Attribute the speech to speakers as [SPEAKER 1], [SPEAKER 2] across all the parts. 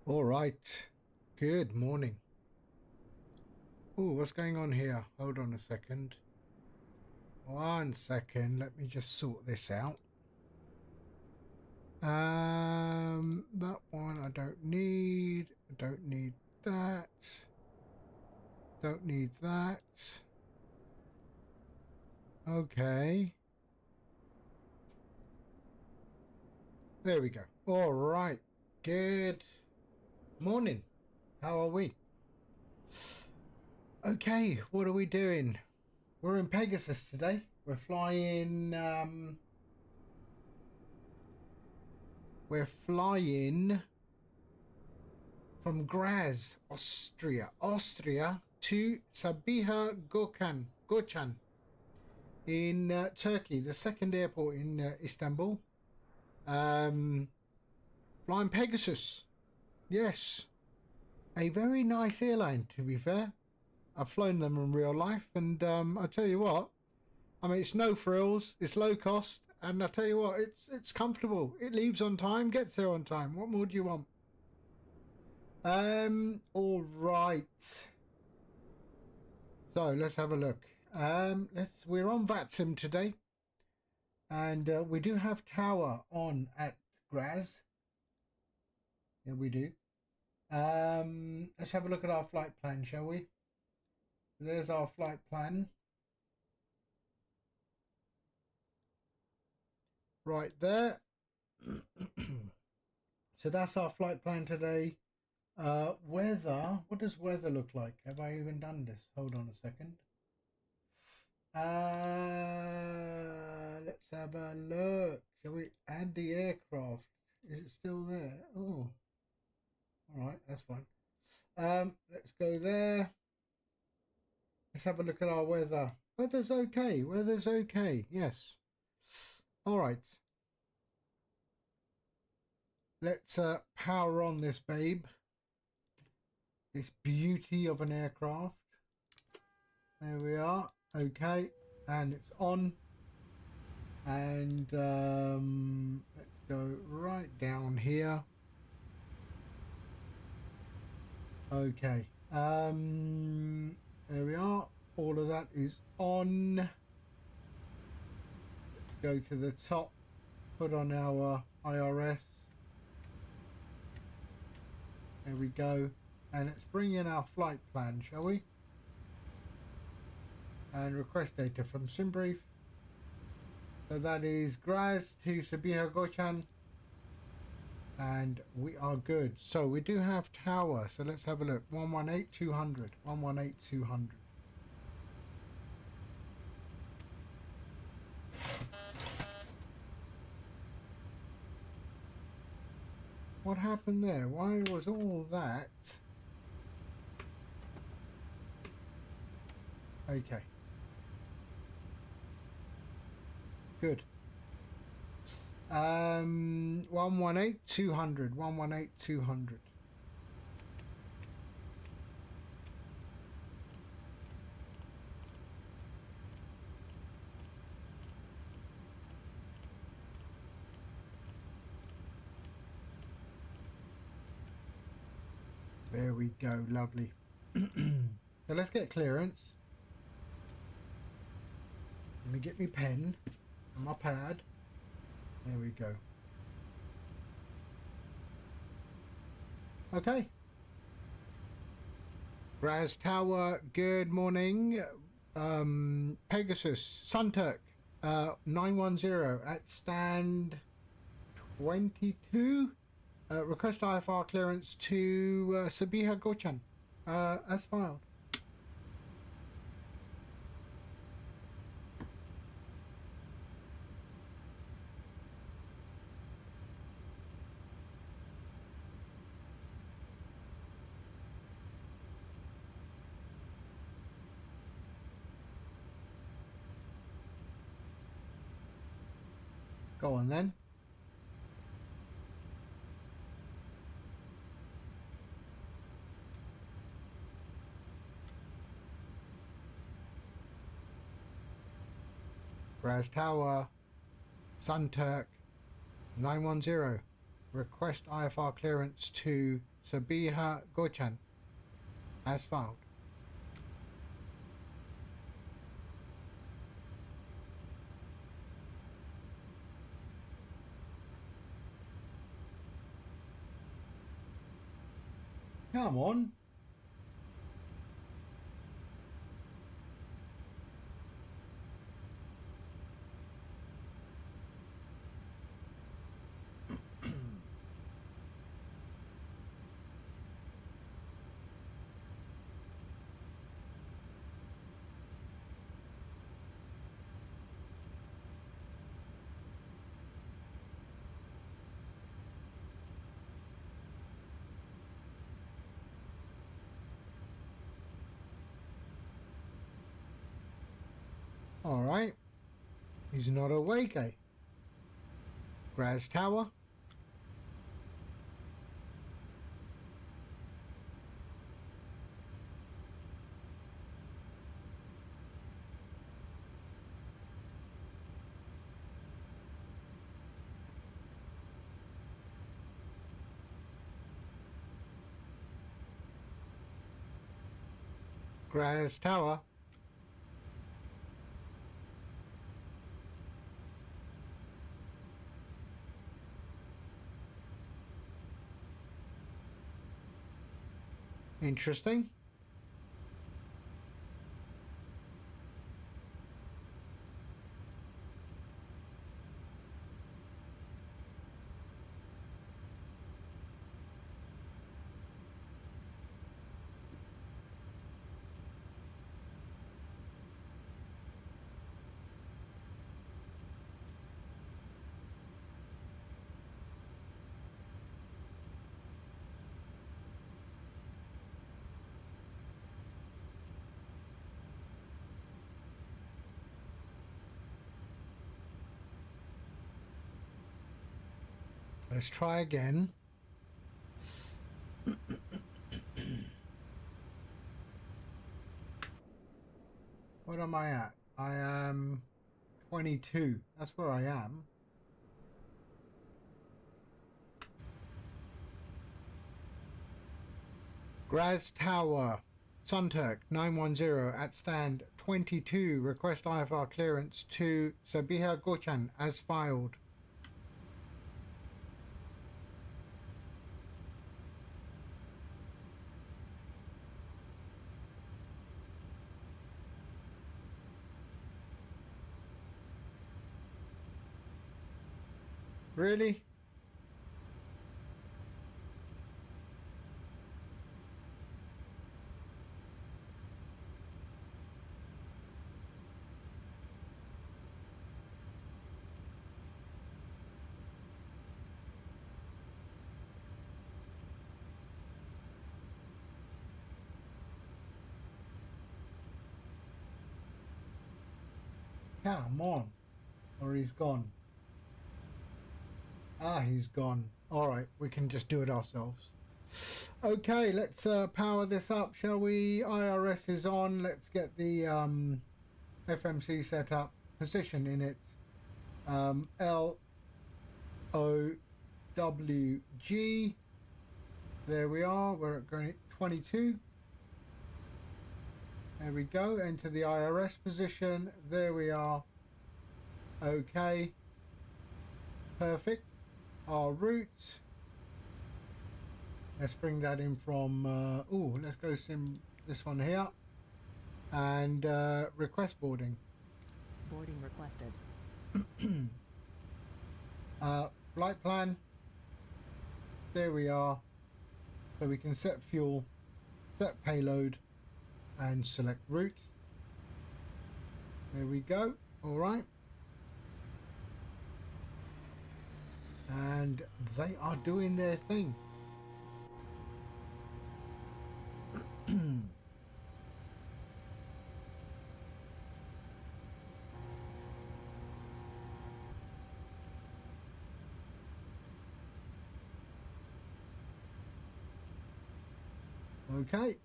[SPEAKER 1] All right. Good morning. Oh, what's going on here? Hold on a second. 1 second. Let me just sort this out. That one I don't need. I don't need that. Don't need that. Okay. There we go. All right. Good morning. How are we? Okay, what are we doing? We're in Pegasus today. We're flying from Graz, Austria to Sabiha Gökçen in Turkey, the second airport in Istanbul. Flying Pegasus. Yes. A very nice airline, to be fair. I've flown them in real life, and I tell you what, I mean, it's no frills, it's low cost, and I tell you what, it's comfortable. It leaves on time, gets there on time. What more do you want? All right. So let's have a look. We're on VATSIM today, and we do have tower on at Graz. Yeah, we do. Let's have a look at our flight plan, shall we? There's our flight plan. Right there. So that's our flight plan today. Weather. What does weather look like? Have I even done this? Hold on a second. Let's have a look. Shall we add the aircraft? Is it still there? Oh. Alright, that's fine. Let's go there. Let's have a look at our weather. Weather's okay. Weather's okay. Yes. Alright. Let's power on this babe. This beauty of an aircraft. There we are. Okay. And it's on. And let's go right down here. Okay. There we are. All of that is on. Let's go to the top. Put on our IRS. There we go. And let's bring in our flight plan, shall we? And request data from SimBrief. So that is Graz to Sabiha Gökçen. And we are good. So we do have tower. So let's have a look. 118-200. 118-200. What happened there? Why was all that? Okay. Good. 118-200. 118-200. There we go, lovely. So let's get clearance. Let me get my pen and my pad. There we go. Okay. Graz Tower, good morning. Pegasus, Sunturk, 910 at stand 22. Request IFR clearance to Sabiha Gökçen, as filed. Go on then. Graz Tower, Sunturk, 910. Request IFR clearance to Sabiha Gökçen as filed. Come on. All right. He's not awake, eh? Graz Tower. Graz Tower. Interesting. Let's try again. What am I at? I am 22. That's where I am. Graz Tower. Sunturk 910 at stand 22. Request IFR clearance to Sabiha Gökçen as filed. Really? Come on. Or he's gone. Ah, he's gone. All right, we can just do it ourselves. Okay, let's power this up, shall we? IRS is on. Let's get the FMC set up. Position in it. LOWG. There we are. We're at going 22. There we go. Enter the IRS position. There we are. Okay. Perfect. Our route. Let's bring that in from let's go sim this one here and request boarding.
[SPEAKER 2] Boarding requested.
[SPEAKER 1] Flight plan. There we are. So we can set fuel, set payload, and select route. There we go. All right. And they are doing their thing. Okay.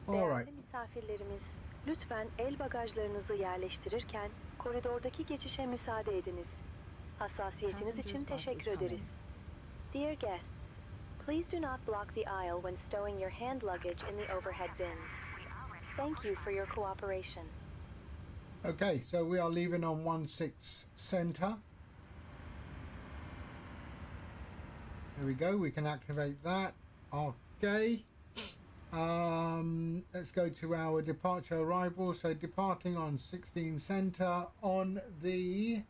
[SPEAKER 1] All right.
[SPEAKER 3] Değerli misafirlerimiz, lütfen el bagajlarınızı yerleştirirken Koridordaki geçişe müsaade ediniz. Hassasiyetiniz için teşekkür ederiz. Dear guests, please do not block the aisle when stowing your hand luggage in the overhead bins. Thank you for your cooperation.
[SPEAKER 1] Okay, so we are leaving on 16 center. There we go. We can activate that. Okay. Let's go to our departure arrival. So departing on 16 center on the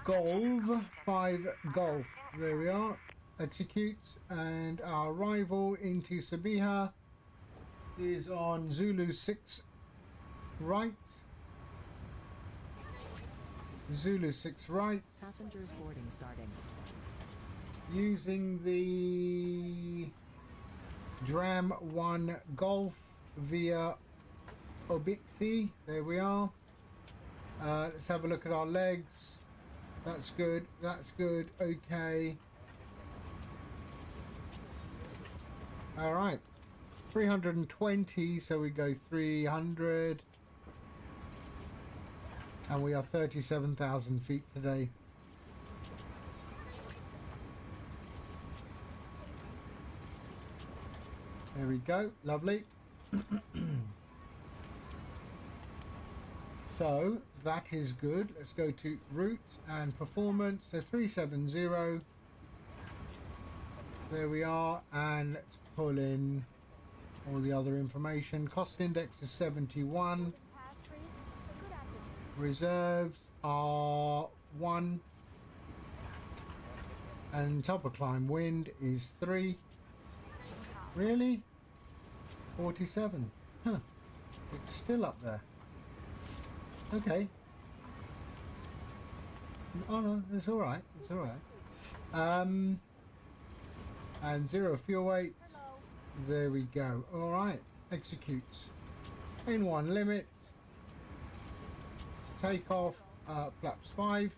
[SPEAKER 1] Golf 5 Golf. There we are. Executes, and our arrival into Sabiha is on Zulu 6 right. Zulu 6 right.
[SPEAKER 2] Passengers boarding starting.
[SPEAKER 1] Using the Dram 1 Golf via Obixi. There we are. Let's have a look at our legs. That's good. That's good. Okay. All right. 320. So we go 300. And we are 37,000 feet today. There we go. Lovely. So that is good. Let's go to route and performance. So 370. There we are. And let's pull in all the other information. Cost index is 71. Reserves are 1. And top of climb wind is 3. Really? 47. Huh. It's still up there. Okay. Oh no, it's alright. It's alright. And 0 fuel weight. There we go. Alright. Executes. In 1 limit. Takeoff. Flaps 5.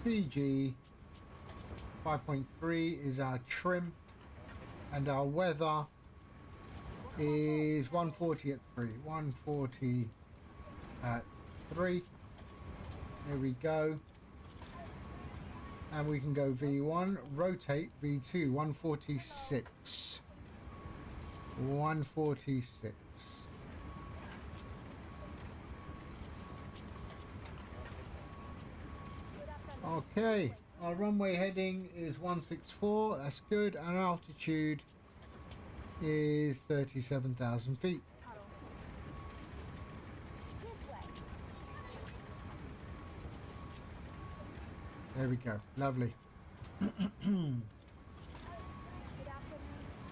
[SPEAKER 1] CG 5.3 is our trim. And our weather is 140 at 3. 140 at 3. There we go. And we can go V1, rotate V2, 146. 146. Okay. Our runway heading is 164, that's good, and altitude is 37,000 feet. There we go, lovely.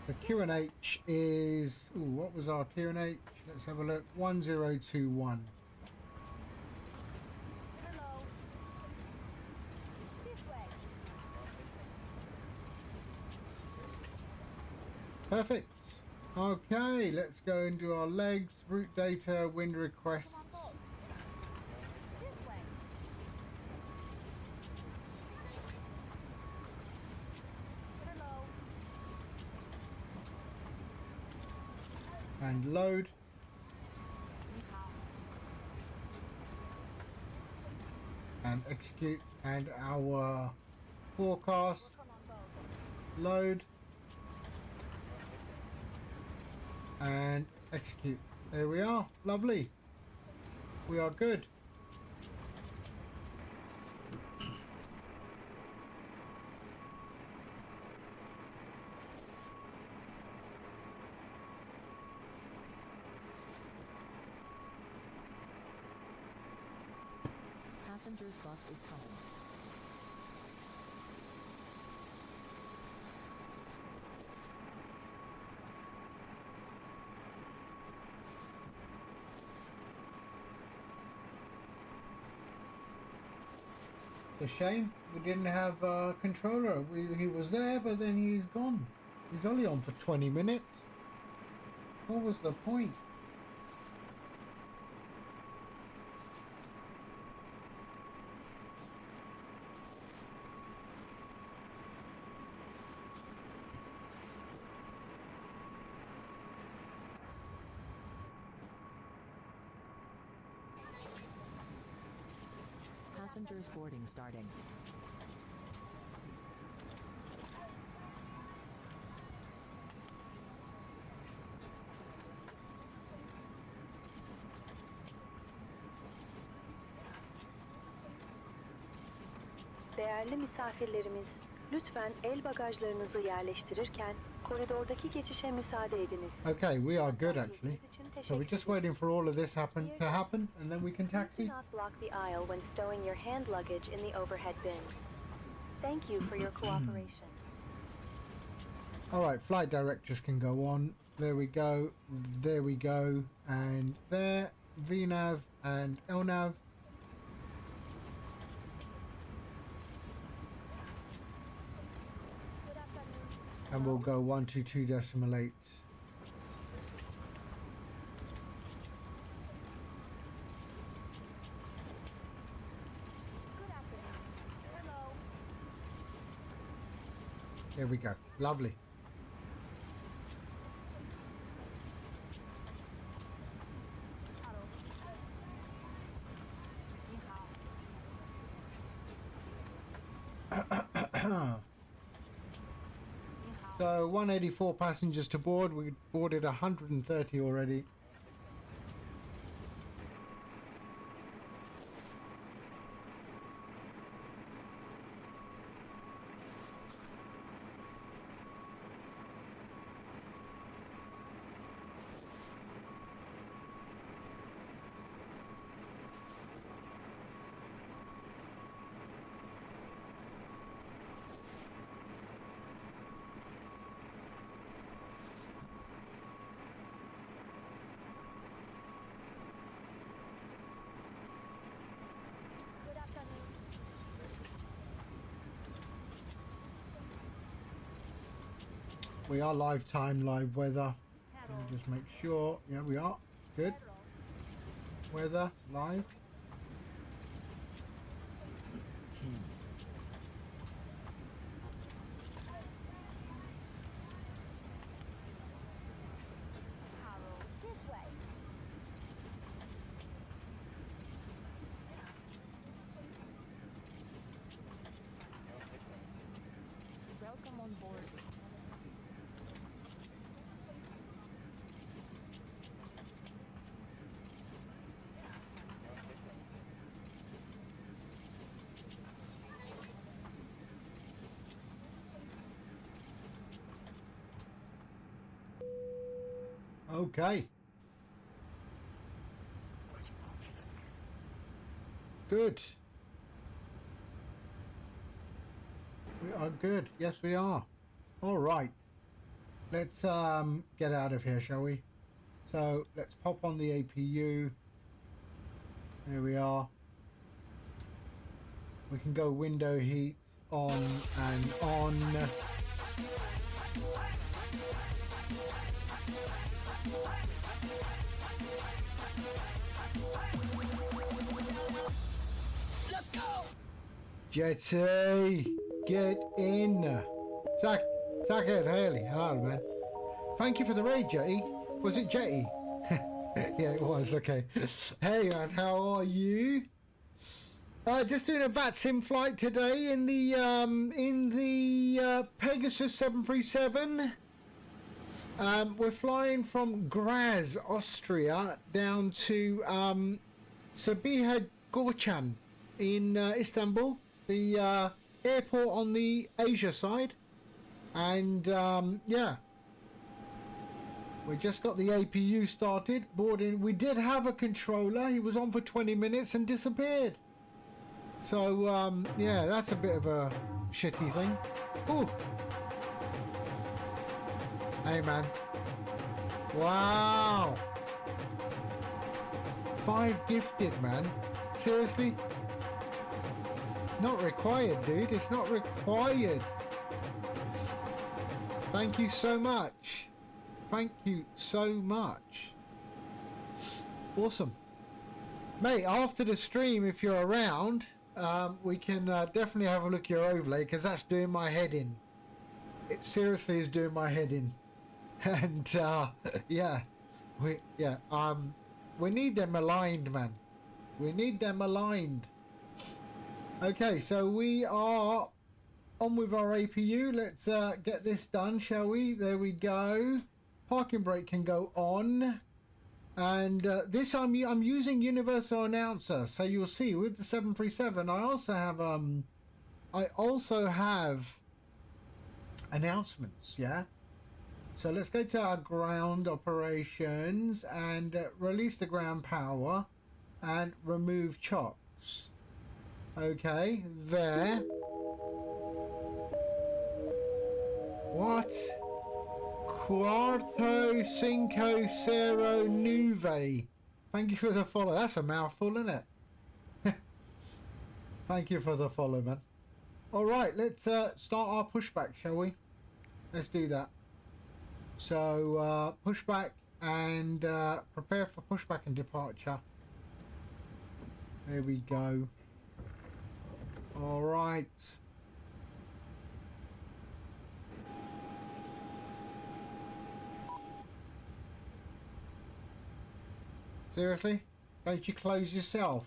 [SPEAKER 1] The QNH is, ooh, what was our QNH? Let's have a look, 1021. Perfect. Okay, let's go and do our legs, route data, wind requests. And load. And execute. And our forecast. Load. And execute. There we are. Lovely. We are good.
[SPEAKER 2] Passengers bus is coming.
[SPEAKER 1] It's a shame we didn't have a controller. He was there, but then he's gone. He's only on for 20 minutes. What was the point?
[SPEAKER 2] Passengers boarding starting.
[SPEAKER 3] Değerli misafirlerimiz, lütfen el bagajlarınızı yerleştirirken koridordaki geçişe müsaade ediniz.
[SPEAKER 1] Okay, we are good actually. So we're just waiting for all of this to happen, and then we can
[SPEAKER 3] Do
[SPEAKER 1] taxi.
[SPEAKER 3] not block the aisle when stowing your hand luggage in the overhead bins. Thank you for your cooperation.
[SPEAKER 1] All right, flight directors can go on. There we go. There we go. And there, VNAV and LNAV. And we'll go 122.8. There we go. Lovely. So 184 passengers to board. We boarded 130 already. We are live time, live weather. Let me just make sure. Yeah, we are. Good. Weather, live.
[SPEAKER 4] This way.
[SPEAKER 2] Welcome on board.
[SPEAKER 1] Okay. Good. We are good. Yes, we are. All right. Let's get out of here, shall we? So let's pop on the APU. There we are. We can go window heat on and on.
[SPEAKER 4] Let's go.
[SPEAKER 1] Jetty, get in. Sack it, Haley. Hello, man. Thank you for the raid, Jetty. Was it Jetty? Yeah, it was. Okay. Hey, man, how are you? Just doing a VATSIM flight today in the Pegasus 737. We're flying from Graz, Austria, down to Sabiha Gökçen in Istanbul, the airport on the Asia side. And yeah, we just got the APU started, boarding. We did have a controller. He was on for 20 minutes and disappeared. So yeah, that's a bit of a shitty thing. Ooh. Hey, man. Wow. 5 gifted, man. Seriously? Not required, dude. It's not required. Thank you so much. Thank you so much. Awesome. Mate, after the stream, if you're around, we can definitely have a look at your overlay, because that's doing my head in. It seriously is doing my head in. And yeah, we need them aligned, man. We need them aligned. Okay, so we are on with our APU. Let's get this done, shall we? There we go. Parking brake can go on. And this I'm using universal announcer, so you'll see with the 737 I also have announcements. Yeah, so let's go to our ground operations and release the ground power and remove chocks. Okay, there. What? Quarto Cinco Cero Nuve. Thank you for the follow. That's a mouthful, isn't it? Thank you for the follow, man. Alright, let's start our pushback, shall we? Let's do that. So, pushback and prepare for pushback and departure. There we go. Alright. Seriously? Don't you close yourself?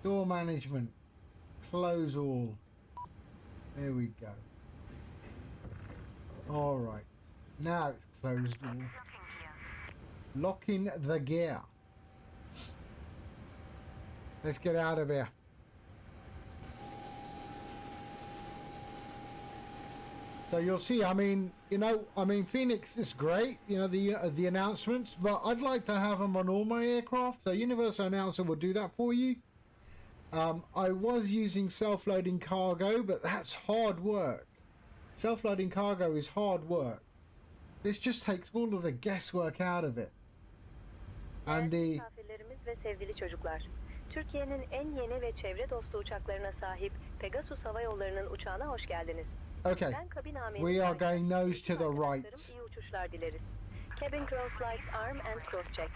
[SPEAKER 1] Door management. Close all. There we go. Alright. Now it's closed all. Locking the gear. Let's get out of here. So you'll see, I mean, Phoenix is great, the announcements, but I'd like to have them on all my aircraft. So Universal Announcer will do that for you. I was using self-loading cargo, but that's hard work. Self-loading cargo is hard work. This just takes all of the guesswork out of it. And the...
[SPEAKER 3] Misafirlerimiz ve sevgili çocuklar. Türkiye'nin en yeni ve çevre dostu uçaklarına sahip Pegasus Hava Yolları'nın uçağına hoş geldiniz.
[SPEAKER 1] Okay, we are going nose to the right.
[SPEAKER 3] İyi uçuşlar dileriz. Cabin cross lights arm and cross check.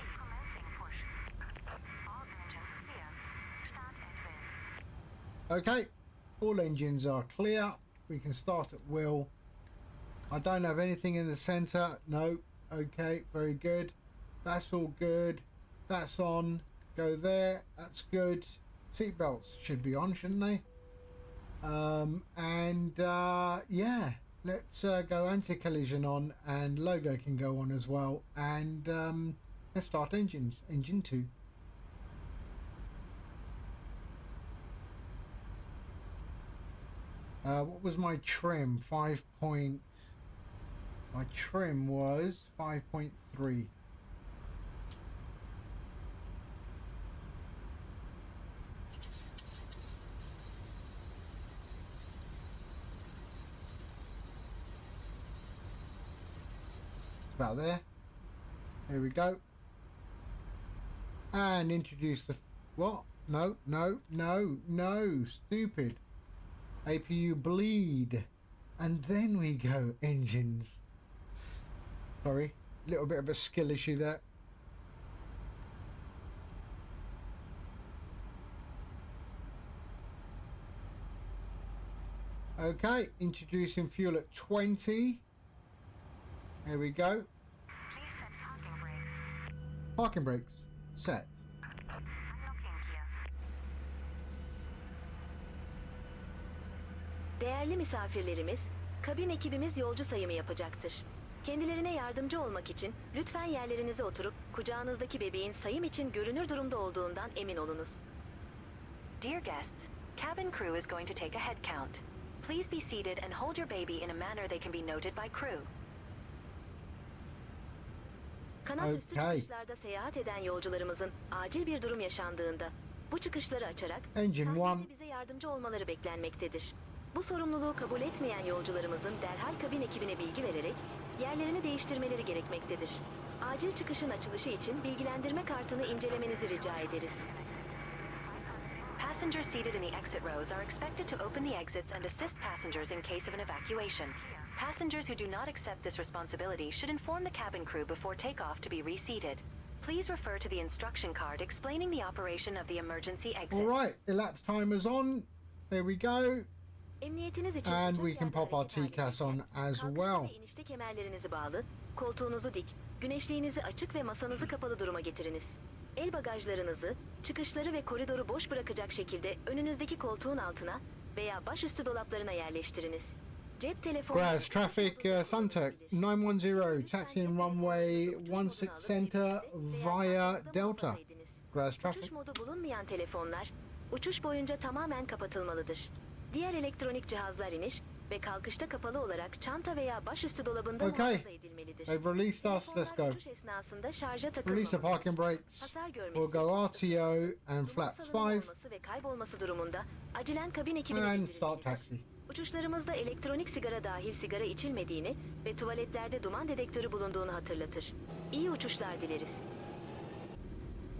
[SPEAKER 1] Okay, all engines are clear. We can start at will. I don't have anything in the center. No. Okay, very good. That's all good. That's on. Go there. That's good. Seatbelts should be on, shouldn't they? Yeah, let's go anti-collision on, and logo can go on as well, and let's start engines. Engine 2. What was my trim? My trim was 5.3. About there. There we go. And introduce the... What? No. Stupid. APU bleed. And then we go engines. Sorry. Little bit of a skill issue there. Okay. Introducing fuel at 20. Here we go.
[SPEAKER 4] Please set parking brakes.
[SPEAKER 1] Parking brakes set.
[SPEAKER 4] Unlocking gear.
[SPEAKER 3] Değerli misafirlerimiz, kabin ekibimiz yolcu sayımı yapacaktır. Kendilerine yardımcı olmak için lütfen yerlerinize oturup kucağınızdaki bebeğin sayım için görünür durumda olduğundan emin olunuz. Dear guests, cabin crew is going to take a head count. Please be seated and hold your baby in a manner they can be noted by crew. Kanat üstü çıkışlarda seyahat eden yolcularımızın acil bir durum yaşandığında bu çıkışları açarak sahnede bize yardımcı olmaları beklenmektedir. Bu sorumluluğu kabul etmeyen yolcularımızın derhal kabin ekibine bilgi vererek yerlerini değiştirmeleri gerekmektedir. Acil çıkışın açılışı için bilgilendirme kartını incelemenizi rica ederiz. Passengers seated in the exit rows are expected to open the exits and assist passengers in case of an evacuation. Passengers who do not accept this responsibility should inform the cabin crew before takeoff to be reseated. Please refer to the instruction card explaining the operation of the emergency exit.
[SPEAKER 1] All right, elapsed timer's on. There we go. And we can pop our TCAS on as well.
[SPEAKER 3] İnişte kemerlerinizi bağlı, koltuğunuzu dik, güneşliğinizi açık ve masanızı kapalı duruma getiriniz. El bagajlarınızı, çıkışları ve koridoru boş bırakacak şekilde önünüzdeki koltuğun altına veya başüstü dolaplarına yerleştiriniz. Cep telefonu...
[SPEAKER 1] Graz traffic, Sunturk 910, taxiing runway 16 center via Delta. Graz traffic.
[SPEAKER 3] Uçuş modu bulunmayan telefonlar, uçuş boyunca tamamen kapatılmalıdır. Diğer elektronik cihazlar iniş ve kalkışta kapalı olarak çanta veya başüstü dolabında
[SPEAKER 1] Okay.
[SPEAKER 3] muhafaza edilmelidir.
[SPEAKER 1] They've released us. Let's
[SPEAKER 3] Telefonlar
[SPEAKER 1] go.
[SPEAKER 3] uçuş esnasında şarja
[SPEAKER 1] Release the
[SPEAKER 3] takılmamalıdır.
[SPEAKER 1] parking brakes.
[SPEAKER 3] Hasar görmesi,
[SPEAKER 1] We'll go RTO and
[SPEAKER 3] duman
[SPEAKER 1] flaps
[SPEAKER 3] salınımı
[SPEAKER 1] 5
[SPEAKER 3] olması ve kaybolması durumunda acilen kabin ekibine
[SPEAKER 1] and start
[SPEAKER 3] bildirilmelidir.
[SPEAKER 1] taxi.
[SPEAKER 3] Uçuşlarımızda elektronik sigara dahil sigara içilmediğini ve tuvaletlerde duman dedektörü bulunduğunu hatırlatır. İyi uçuşlar dileriz.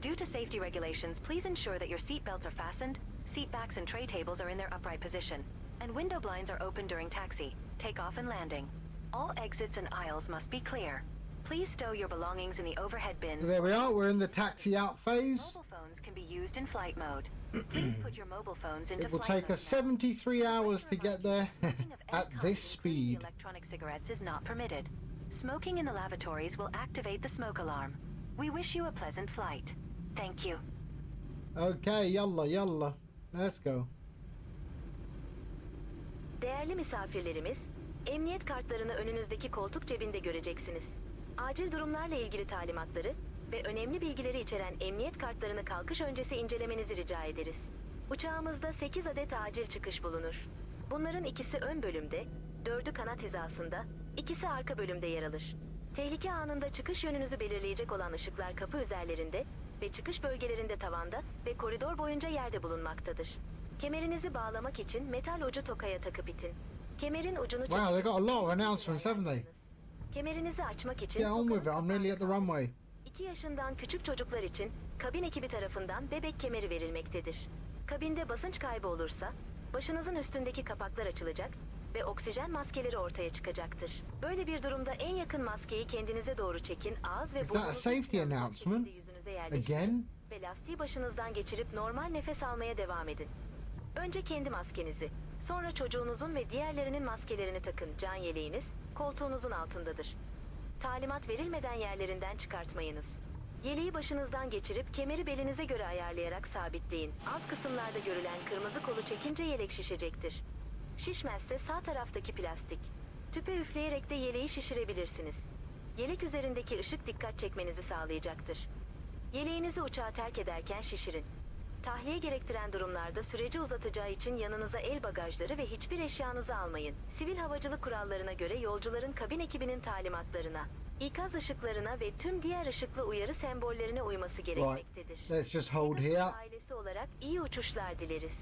[SPEAKER 5] Due to safety regulations, please ensure that your seat belts are fastened, seat backs and tray tables are in their upright position, and window blinds are open during taxi, takeoff and landing. All exits and aisles must be clear. Please stow your belongings in the overhead bins.
[SPEAKER 1] There we are. We're in the taxi out phase.
[SPEAKER 5] Mobile phones can be used in flight mode. Please put your mobile phones into
[SPEAKER 1] It will
[SPEAKER 5] flight
[SPEAKER 1] take us
[SPEAKER 5] mode now.
[SPEAKER 1] 73 hours to get there
[SPEAKER 5] Smoking of any
[SPEAKER 1] at
[SPEAKER 5] kind,
[SPEAKER 1] this
[SPEAKER 5] including
[SPEAKER 1] speed.
[SPEAKER 5] electronic cigarettes is not permitted. Smoking in the lavatories will activate the smoke alarm. We wish you a pleasant flight. Thank you.
[SPEAKER 1] Okay, yalla yalla. Let's go.
[SPEAKER 3] Değerli misafirlerimiz, emniyet kartlarını önünüzdeki koltuk cebinde göreceksiniz. Acil durumlarla ilgili talimatları ve önemli bilgileri içeren emniyet kartlarını kalkış öncesi incelemenizi rica ederiz. Uçağımızda 8 adet acil çıkış bulunur. Bunların ikisi ön bölümde, 4'ü kanat hizasında, ikisi arka bölümde yer alır. Tehlike anında çıkış yönünüzü belirleyecek olan ışıklar kapı üzerlerinde ve çıkış bölgelerinde tavanda ve koridor boyunca yerde bulunmaktadır. Kemerinizi bağlamak için metal ucu tokaya takıp itin. Kemerin ucunu
[SPEAKER 1] Wow, they got a lot of announcements, haven't they?
[SPEAKER 3] Kemerinizi açmak için
[SPEAKER 1] Get on with it. I'm nearly at the runway.
[SPEAKER 3] 2 yaşından küçük çocuklar için kabin ekibi tarafından bebek kemeri verilmektedir. Kabinde basınç kaybı olursa başınızın üstündeki kapaklar açılacak ve oksijen maskeleri ortaya çıkacaktır. Böyle bir durumda en yakın maskeyi kendinize doğru çekin, ağız ve
[SPEAKER 1] Is that a
[SPEAKER 3] burnunuzu
[SPEAKER 1] safety
[SPEAKER 3] planlı bir
[SPEAKER 1] announcement?
[SPEAKER 3] şekilde yüzünüze yerleştirin
[SPEAKER 1] Again?
[SPEAKER 3] ve lastiği başınızdan geçirip normal nefes almaya devam edin. Önce kendi maskenizi, sonra çocuğunuzun ve diğerlerinin maskelerini takın. Can yeleğiniz koltuğunuzun altındadır. Talimat verilmeden yerlerinden çıkartmayınız. Yeleği başınızdan geçirip kemeri belinize göre ayarlayarak sabitleyin. Alt kısımlarda görülen kırmızı kolu çekince yelek şişecektir. Şişmezse sağ taraftaki plastik. Tüpe üfleyerek de yeleği şişirebilirsiniz. Yelek üzerindeki ışık dikkat çekmenizi sağlayacaktır. Yeleğinizi uçağa terk ederken şişirin. Tahliye gerektiren durumlarda süreci uzatacağı için yanınıza el bagajları ve hiçbir eşyanızı almayın. Sivil havacılık kurallarına göre yolcuların kabin ekibinin talimatlarına, ikaz ışıklarına ve tüm diğer ışıklı uyarı sembollerine uyması gerekmektedir.
[SPEAKER 1] Let's just hold here.
[SPEAKER 3] Pegasus ailesi olarak iyi uçuşlar dileriz.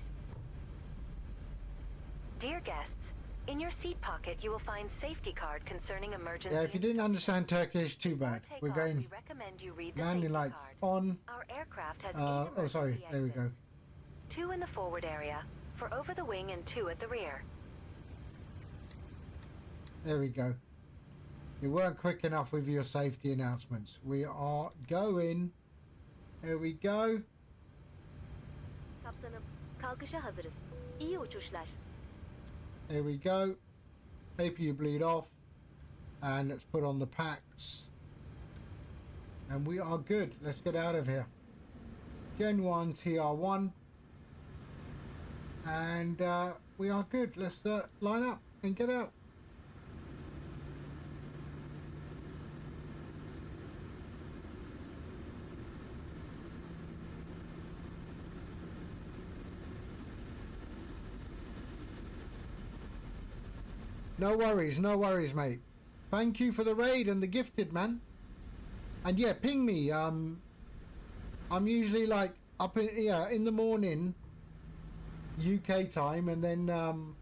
[SPEAKER 5] Dear guests, in your seat pocket you will find safety card concerning emergency.
[SPEAKER 1] Yeah, if you didn't understand Turkish, too bad.
[SPEAKER 5] Before
[SPEAKER 1] We're
[SPEAKER 5] takeoff,
[SPEAKER 1] going
[SPEAKER 5] we recommend you read the
[SPEAKER 1] landing
[SPEAKER 5] safety
[SPEAKER 1] lights
[SPEAKER 5] card.
[SPEAKER 1] on.
[SPEAKER 5] Our aircraft has
[SPEAKER 1] Oh, sorry.
[SPEAKER 5] emergency
[SPEAKER 1] There we go.
[SPEAKER 5] exits. 2 in the forward area, for over the wing and 2 at the rear.
[SPEAKER 1] There we go. You weren't quick enough with your safety announcements. We are going. There we go.
[SPEAKER 3] Kaptanım, kalkışa hazırız. İyi uçuşlar.
[SPEAKER 1] There we go. Paper you bleed off. And let's put on the packs. And we are good. Let's get out of here. Gen 1 TR1. And we are good. Let's line up and get out. No worries, mate. Thank you for the raid and the gifted, man. And yeah, ping me. I'm usually like up in the morning, UK time, and then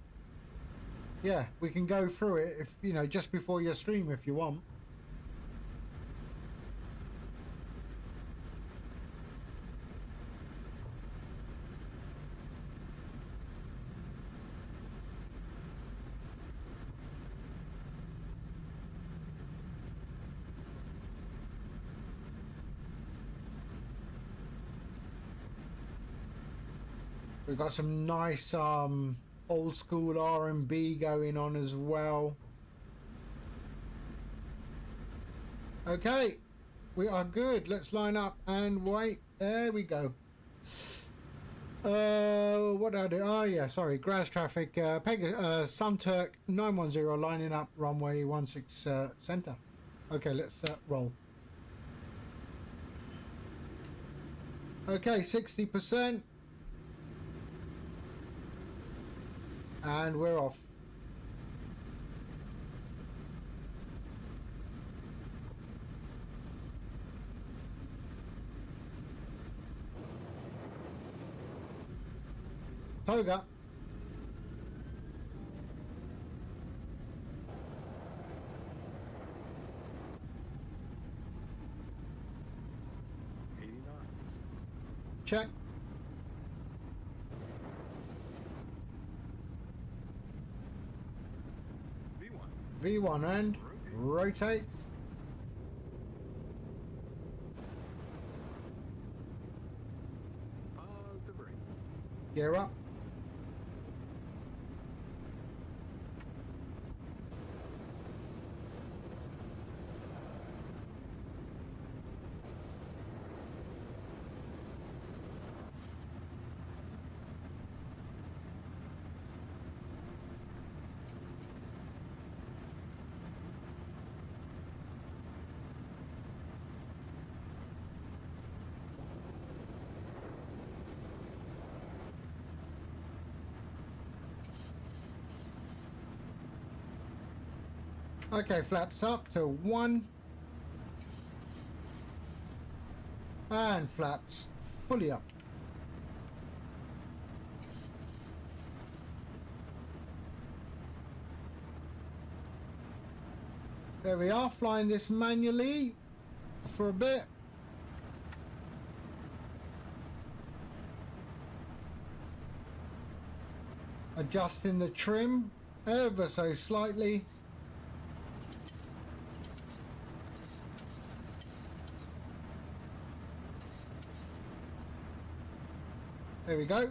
[SPEAKER 1] yeah, we can go through it if just before your stream if you want. We've got some nice old school R&B going on as well. Okay, we are good. Let's line up and wait. There we go. What did I do? Oh yeah, sorry. Graz traffic. Sunturk 910 lining up runway 16 center. Okay, let's roll. Okay, 60%. And we're off. Toga. Check. V1 and rotate. Gear up. Okay, flaps up to 1. And flaps fully up. There we are, flying this manually for a bit. Adjusting the trim ever so slightly. There we go.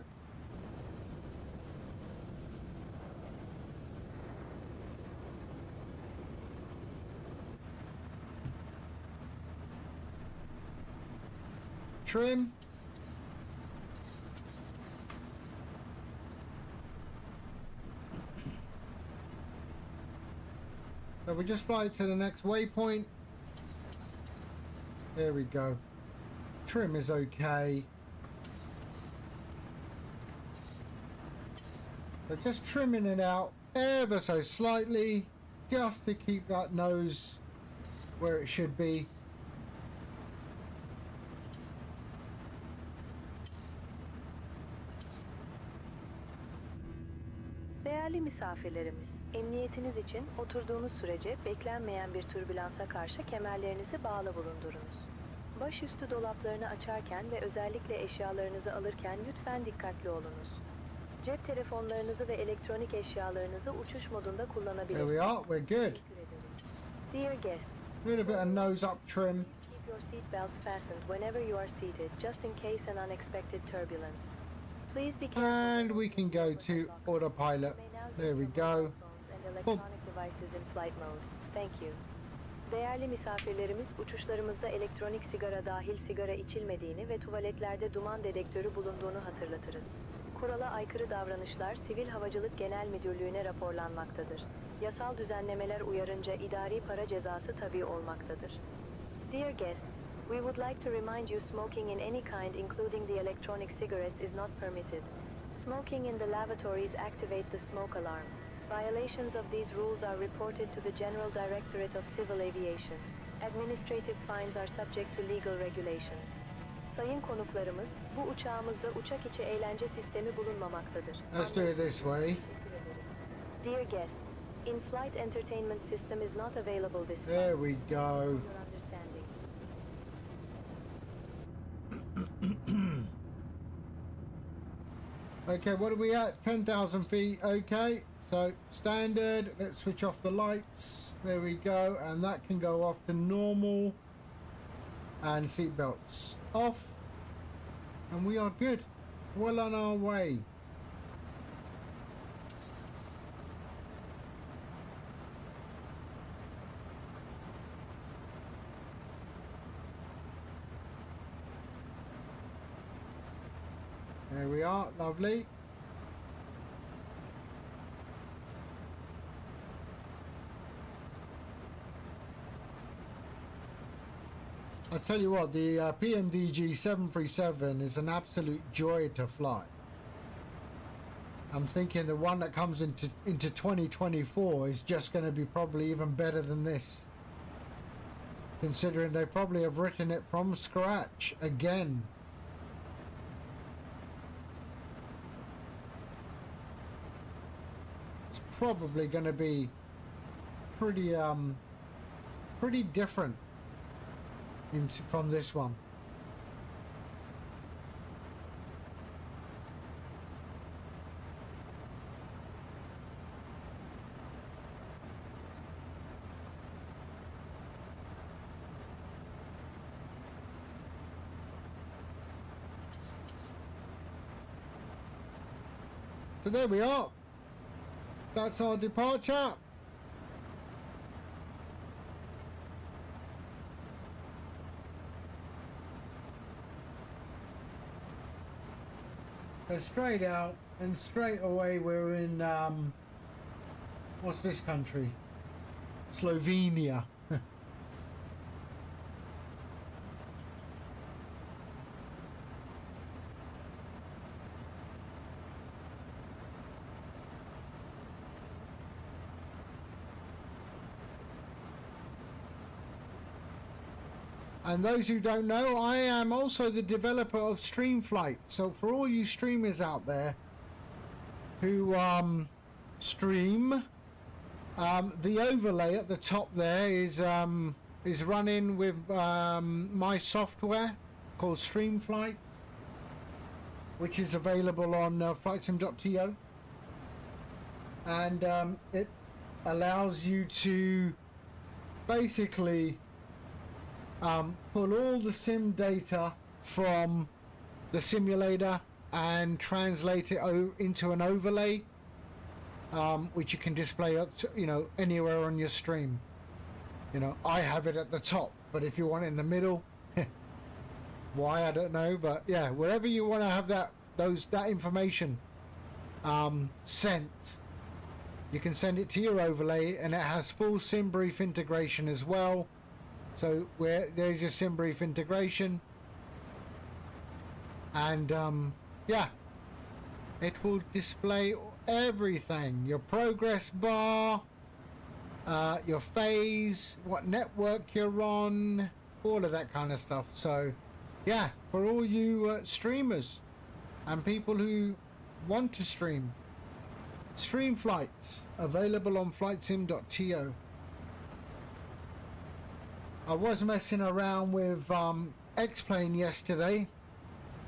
[SPEAKER 1] Trim. So we just fly to the next waypoint. There we go. Trim is okay. So just trimming it out ever so slightly, just to keep that nose where it should be.
[SPEAKER 3] Değerli misafirlerimiz, emniyetiniz için oturduğunuz sürece beklenmeyen bir türbülansa karşı kemerlerinizi bağlı bulundurunuz. Başüstü dolaplarını açarken ve özellikle eşyalarınızı alırken lütfen dikkatli olunuz. Cep telefonlarınızı ve elektronik eşyalarınızı uçuş modunda kullanabilirsiniz.
[SPEAKER 1] There we are, we're good.
[SPEAKER 3] Dear guests,
[SPEAKER 1] A little bit of nose up trim.
[SPEAKER 3] keep your seat belts fastened whenever you are seated, just in case an unexpected turbulence. Please be careful.
[SPEAKER 1] And we can go to autopilot. There we go.
[SPEAKER 3] And electronic devices in flight mode. Thank you. Değerli misafirlerimiz, uçuşlarımızda elektronik sigara dahil sigara içilmediğini ve tuvaletlerde duman dedektörü bulunduğunu hatırlatırız. Kurala aykırı davranışlar Sivil Havacılık Genel Müdürlüğü'ne raporlanmaktadır. Yasal düzenlemeler uyarınca idari para cezası tabii olmaktadır. Dear guests, we would like to remind you smoking in any kind, including the electronic cigarettes, is not permitted. Smoking in the lavatories activate the smoke alarm. Violations of these rules are reported to the General Directorate of Civil Aviation. Administrative fines are subject to legal regulations. Sayın konuklarımız, bu uçağımızda uçak içi eğlence sistemi bulunmamaktadır.
[SPEAKER 1] Let's do it this way.
[SPEAKER 3] Dear guests, in-flight entertainment system is not available this flight.
[SPEAKER 1] There we go.
[SPEAKER 3] Your understanding.
[SPEAKER 1] Okay, what are we at? 10,000 feet. Okay, so standard. Let's switch off the lights. There we go, and that can go off to normal. And seatbelts off, and we are good. Well on our way. There we are, lovely. I tell you what, the PMDG 737 is an absolute joy to fly. I'm thinking the one that comes into 2024 is just going to be probably even better than this, considering they probably have written it from scratch again. It's probably going to be pretty different from this one. So there we are. That's our departure. Go straight out, and straight away we're in what's this country? Slovenia. And those who don't know, I am also the developer of Streamflight. So for all you streamers out there who stream, the overlay at the top there is running with my software called Streamflight, which is available on flightsim.to, and it allows you to basically pull all the sim data from the simulator and translate it into an overlay, which you can display up to, anywhere on your stream. I have it at the top, but if you want it in the middle, why, I don't know, but yeah, wherever you want to have that information sent, you can send it to your overlay, and it has full sim brief integration as well. So there's your sim brief integration, and yeah, it will display everything: your progress bar, your phase, what network you're on, all of that kind of stuff. So yeah, for all you streamers and people who want to stream, Streamflight available on flightsim.to. I was messing around with X-Plane yesterday.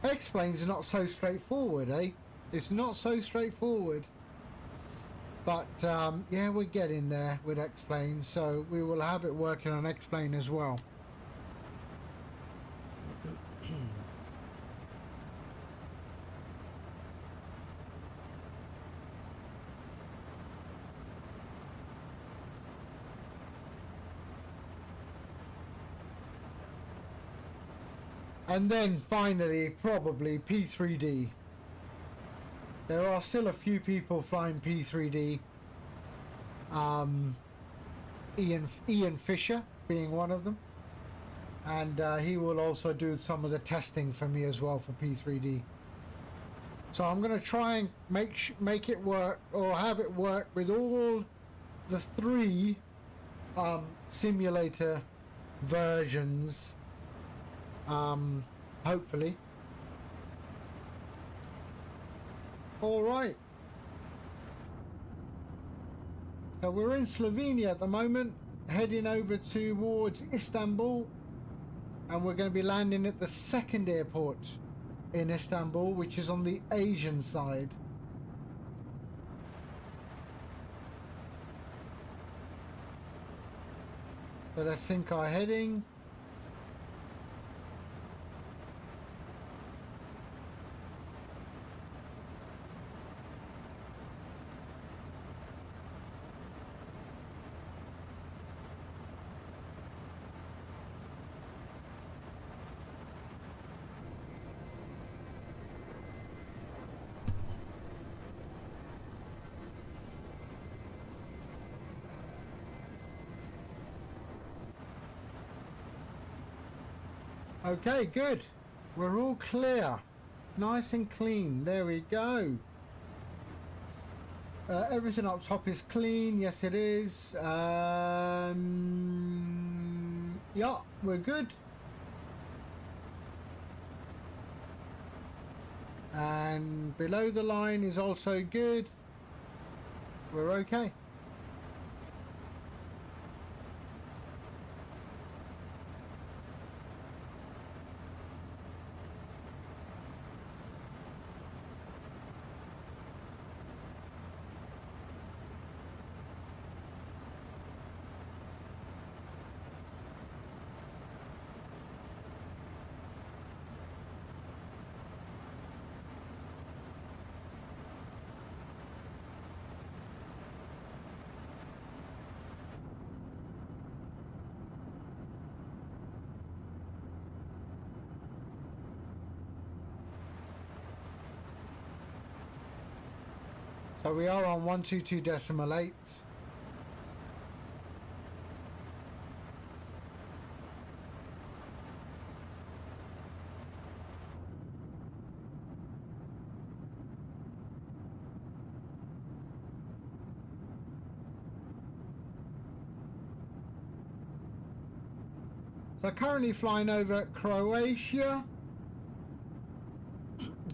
[SPEAKER 1] X-Plane's not so straightforward, eh? It's not so straightforward. But yeah, we're getting there with X-Plane, so we will have it working on X-Plane as well. And then finally, probably P3D. There are still a few people flying P3D. Ian Fisher being one of them. And he will also do some of the testing for me as well for P3D. So I'm going to try and make it work, or have it work with all the 3 simulator versions. Hopefully. All right. So we're in Slovenia at the moment, heading over towards Istanbul, and we're going to be landing at the second airport in Istanbul, which is on the Asian side. So let's sync our heading. Okay, good. We're all clear. Nice and clean. There we go. Everything up top is clean. Yes, it is. Yeah, we're good. And below the line is also good. We're okay. So we are on 122.8. So currently flying over Croatia.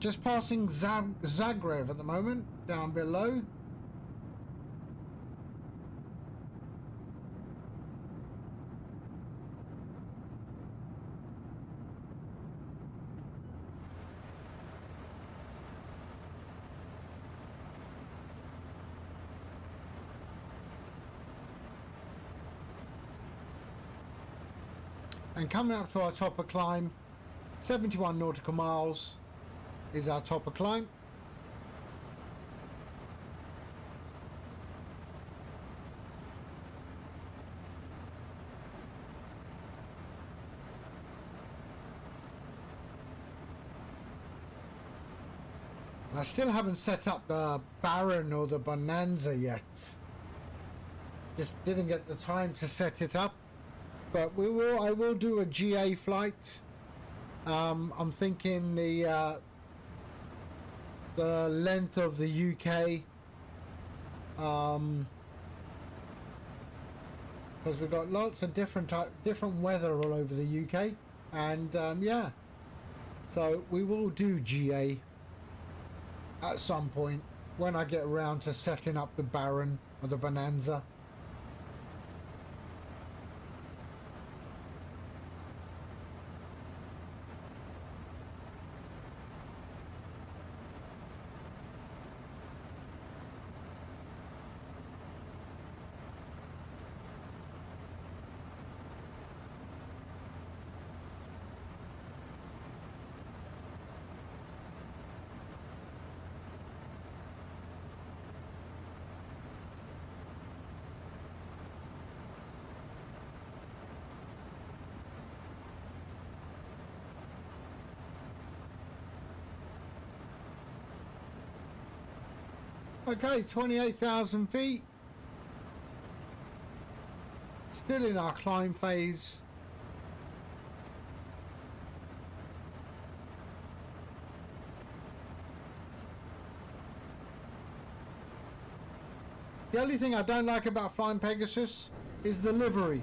[SPEAKER 1] Just passing Zagreb at the moment, down below. And coming up to our topper climb, 71 nautical miles is our topper climb. I still haven't set up the Baron or the Bonanza yet. Just didn't get the time to set it up. But I will do a GA flight. I'm thinking the length of the UK, because we've got lots of different weather all over the UK, and yeah, so we will do GA at some point when I get around to setting up the Baron or the Bonanza. Okay, 28,000 feet. Still in our climb phase. The only thing I don't like about flying Pegasus is the livery.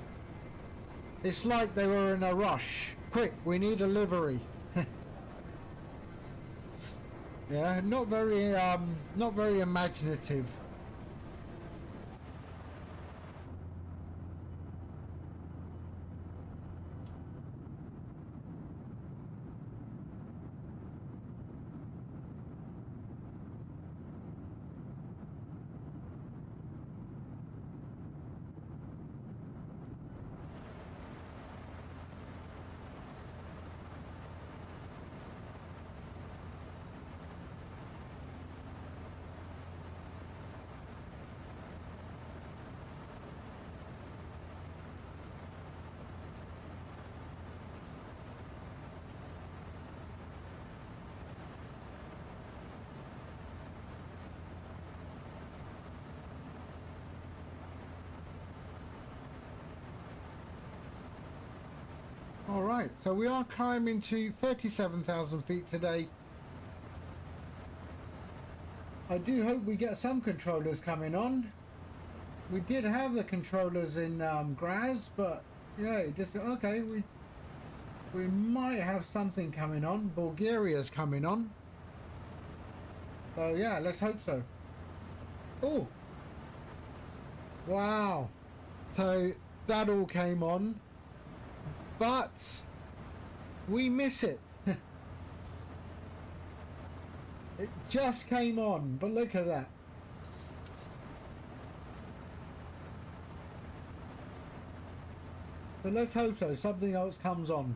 [SPEAKER 1] It's like they were in a rush. Quick, we need a livery. Yeah, not very imaginative. All right, so we are climbing to 37,000 feet today. I do hope we get some controllers coming on. We did have the controllers in Graz, but yeah, just okay. We might have something coming on. Bulgaria's coming on. So yeah, let's hope so. Oh, wow! So that all came on, but we miss it. It just came on, but look at that. So let's hope so. Something else comes on.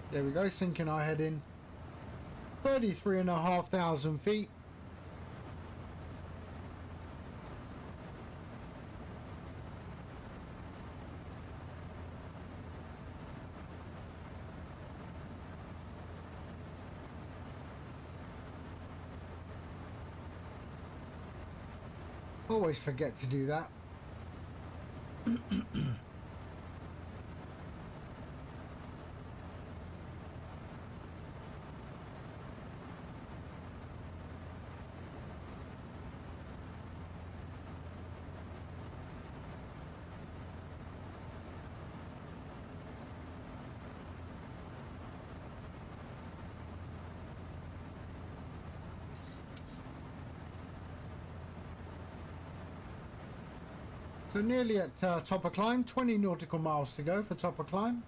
[SPEAKER 1] There we go, sinking our head in. 33,500 feet. Always forget to do that. So nearly at top of climb, 20 nautical miles to go for top of climb.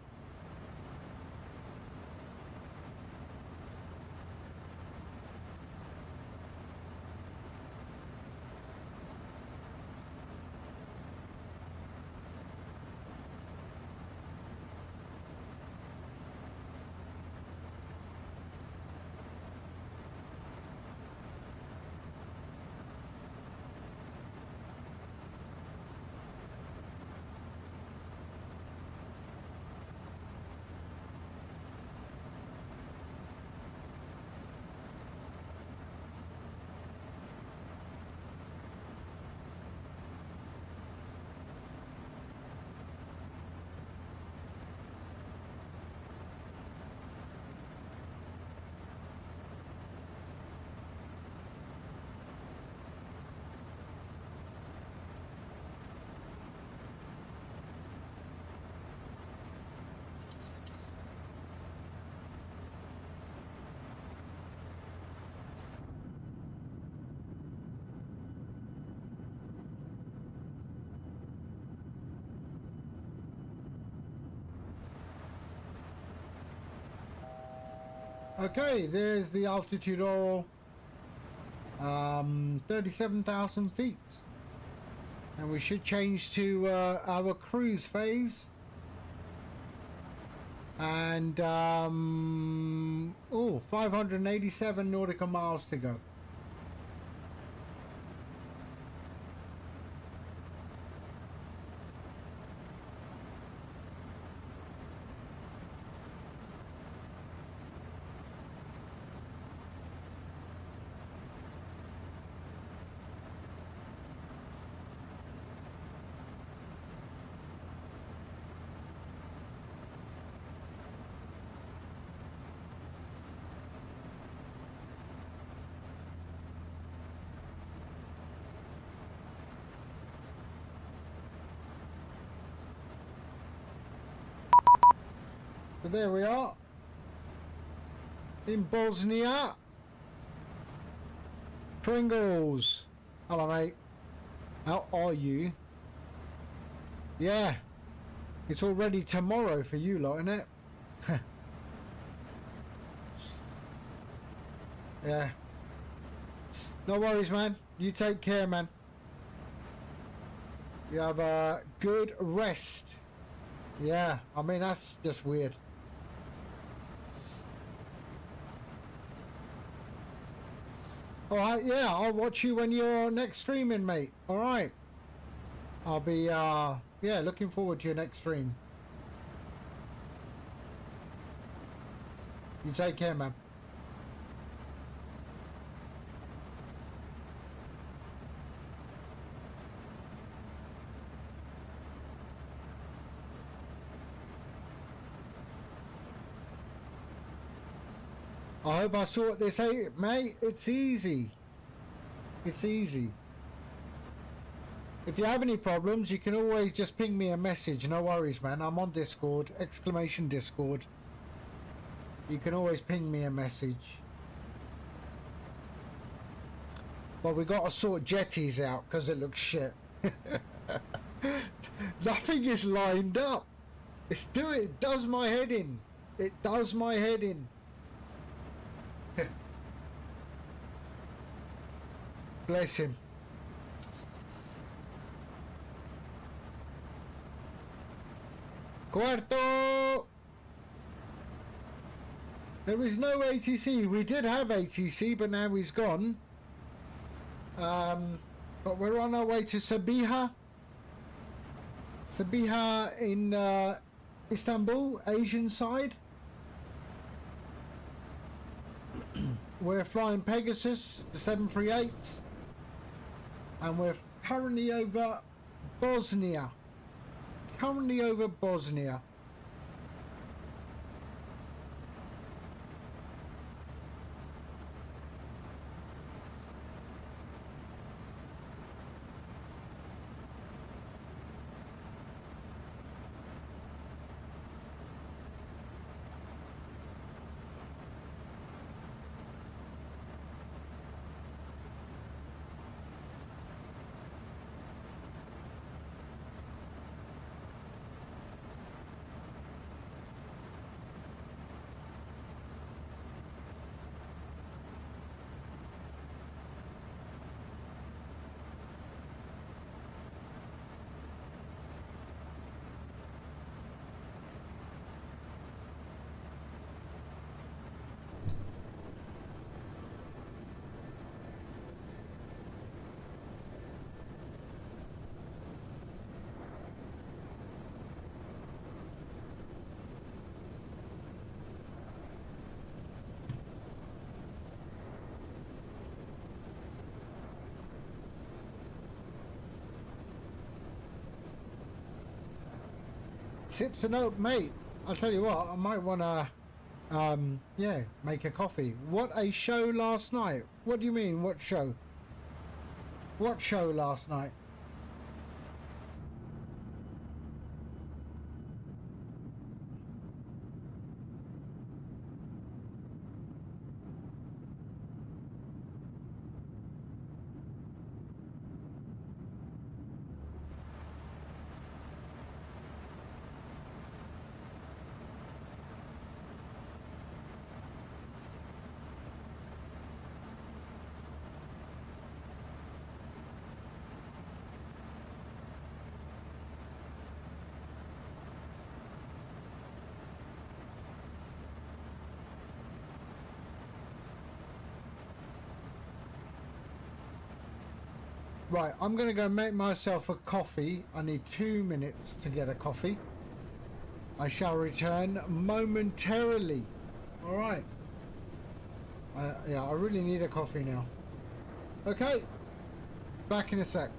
[SPEAKER 1] Okay, there's the altitude oil. 37,000 feet. And we should change to our cruise phase. And 587 nautical miles to go. But there we are. In Bosnia. Pringles. Hello, mate. How are you? Yeah. It's already tomorrow for you lot, isn't it? Yeah. No worries, man. You take care, man. You have a good rest. Yeah, I mean, that's just weird. Alright, yeah, I'll watch you when you're next streaming, mate. Alright. I'll be, yeah, looking forward to your next stream. You take care, man. I hope I sort this out, mate. It's easy. It's easy. If you have any problems, you can always just ping me a message. No worries, man. I'm on Discord. Exclamation Discord. You can always ping me a message. But we got to sort jetties out because it looks shit. Nothing is lined up. It does my head in. It does my head in. Bless him. Cuarto! There is no ATC. We did have ATC, but now he's gone. But we're on our way to Sabiha. Sabiha in Istanbul, Asian side. We're flying Pegasus, the 738. And we're currently over Bosnia. Currently over Bosnia. Sips a note, mate. I'll tell you what, I might want to, yeah, make a coffee. What a show last night. What do you mean, what show? What show last night? Right, I'm going to go make myself a coffee. I need 2 minutes to get a coffee. I shall return momentarily. Alright. Yeah, I really need a coffee now. Okay. Back in a sec.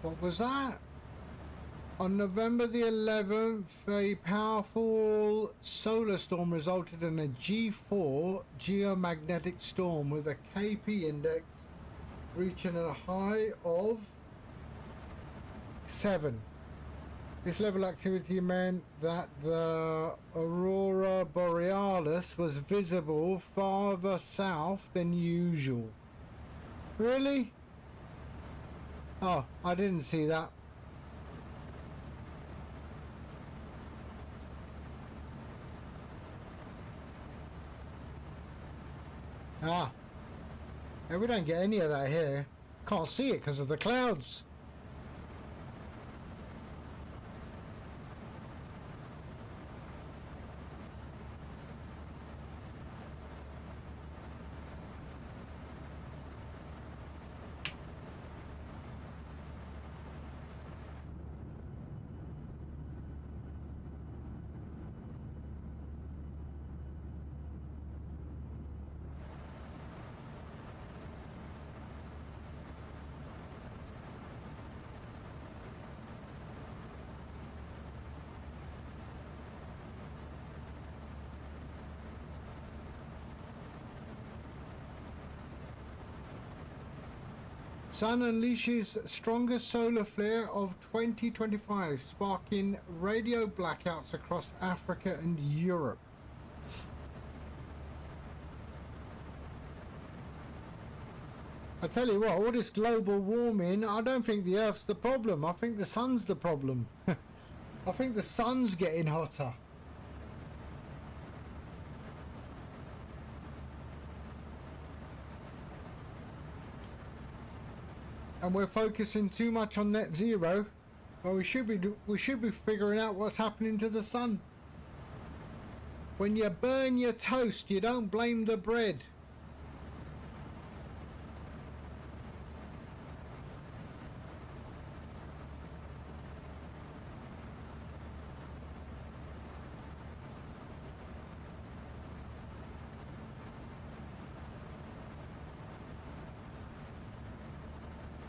[SPEAKER 1] What was that? On November the 11th, a powerful solar storm resulted in a G4 geomagnetic storm with a KP index reaching a high of 7. This level of activity meant that the Aurora Borealis was visible farther south than usual. Really? Oh, I didn't see that. Ah. Yeah, we don't get any of that here. Can't see it because of the clouds. Sun unleashes strongest solar flare of 2025, sparking radio blackouts across Africa and Europe. I tell you what, all this global warming, I don't think the Earth's the problem. I think the sun's the problem. I think the sun's getting hotter. And we're focusing too much on net zero. Well, we should be figuring out what's happening to the sun. When you burn your toast, you don't blame the bread.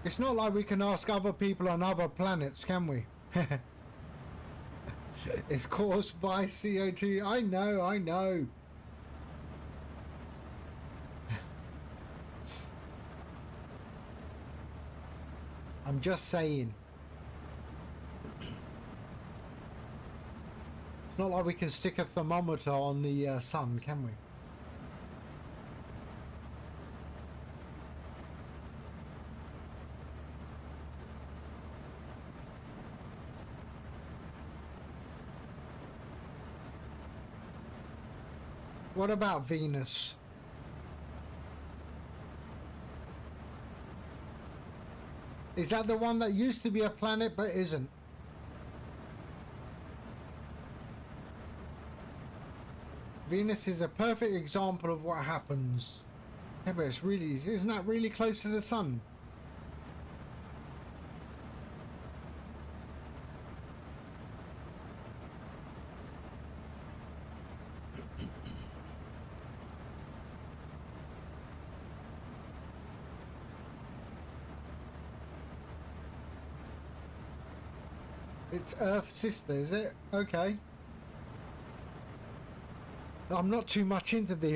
[SPEAKER 1] It's not like we can ask other people on other planets, can we? It's caused by CO2. I know. I'm just saying. It's not like we can stick a thermometer on the sun, can we? What about Venus? Is that the one that used to be a planet but isn't? Venus is a perfect example of what happens. Yeah, but isn't that really close to the sun? It's Earth's sister, is it? Okay. I'm not too much into the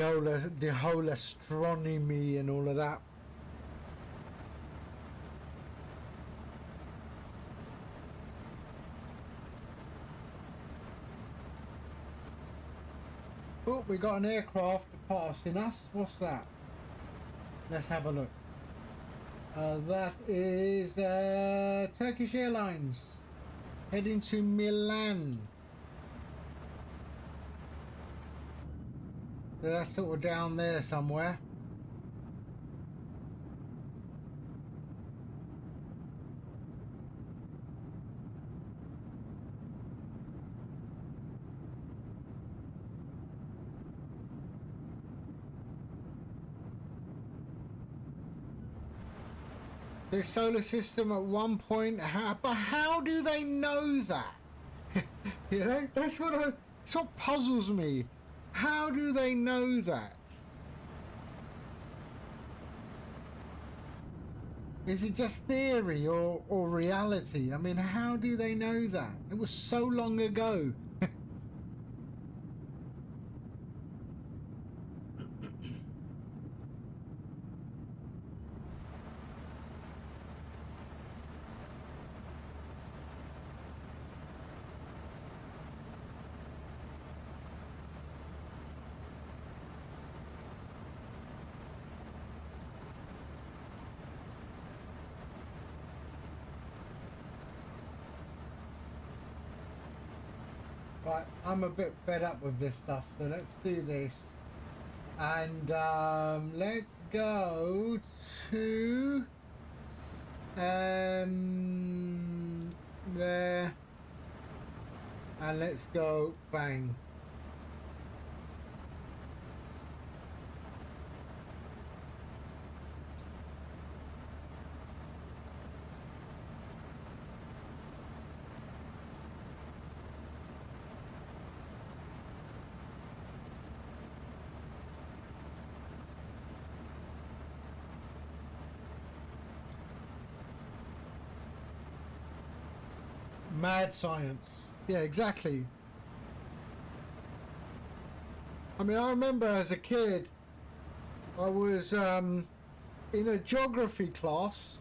[SPEAKER 1] whole astronomy and all of that. Oh, we got an aircraft passing us. What's that? Let's have a look. That is Turkish Airlines. Heading to Milan. So that's sort of down there somewhere. The solar system at one point, but how do they know that? You know, that's what puzzles me. How do they know that? Is it just theory or reality? I mean, how do they know that? It was so long ago. Right, I'm a bit fed up with this stuff, so let's do this. And let's go to there, and let's go bang. Mad science. Yeah, exactly. I mean, I remember as a kid, I was in a geography class,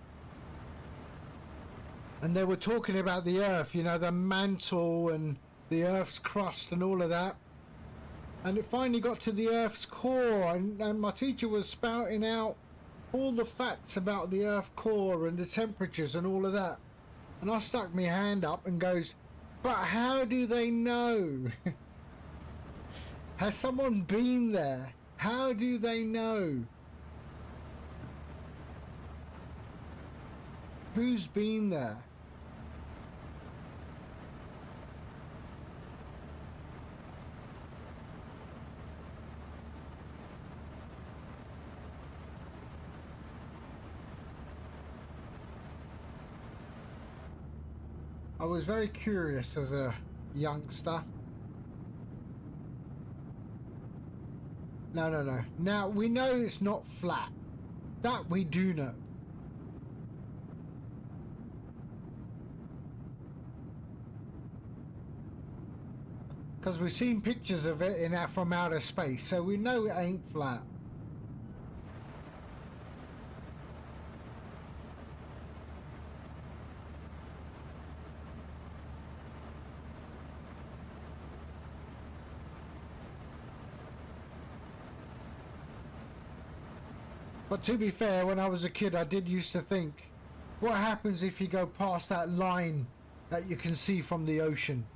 [SPEAKER 1] and they were talking about the Earth, you know, the mantle and the Earth's crust and all of that. And it finally got to the Earth's core, and my teacher was spouting out all the facts about the Earth core and the temperatures and all of that. And I stuck my hand up and goes, but how do they know? Has someone been there? How do they know? Who's been there? I was very curious as a youngster. No. Now, we know it's not flat. That we do know. Because we've seen pictures of it from outer space, so we know it ain't flat. But to be fair, when I was a kid, I did used to think, what happens if you go past that line that you can see from the ocean,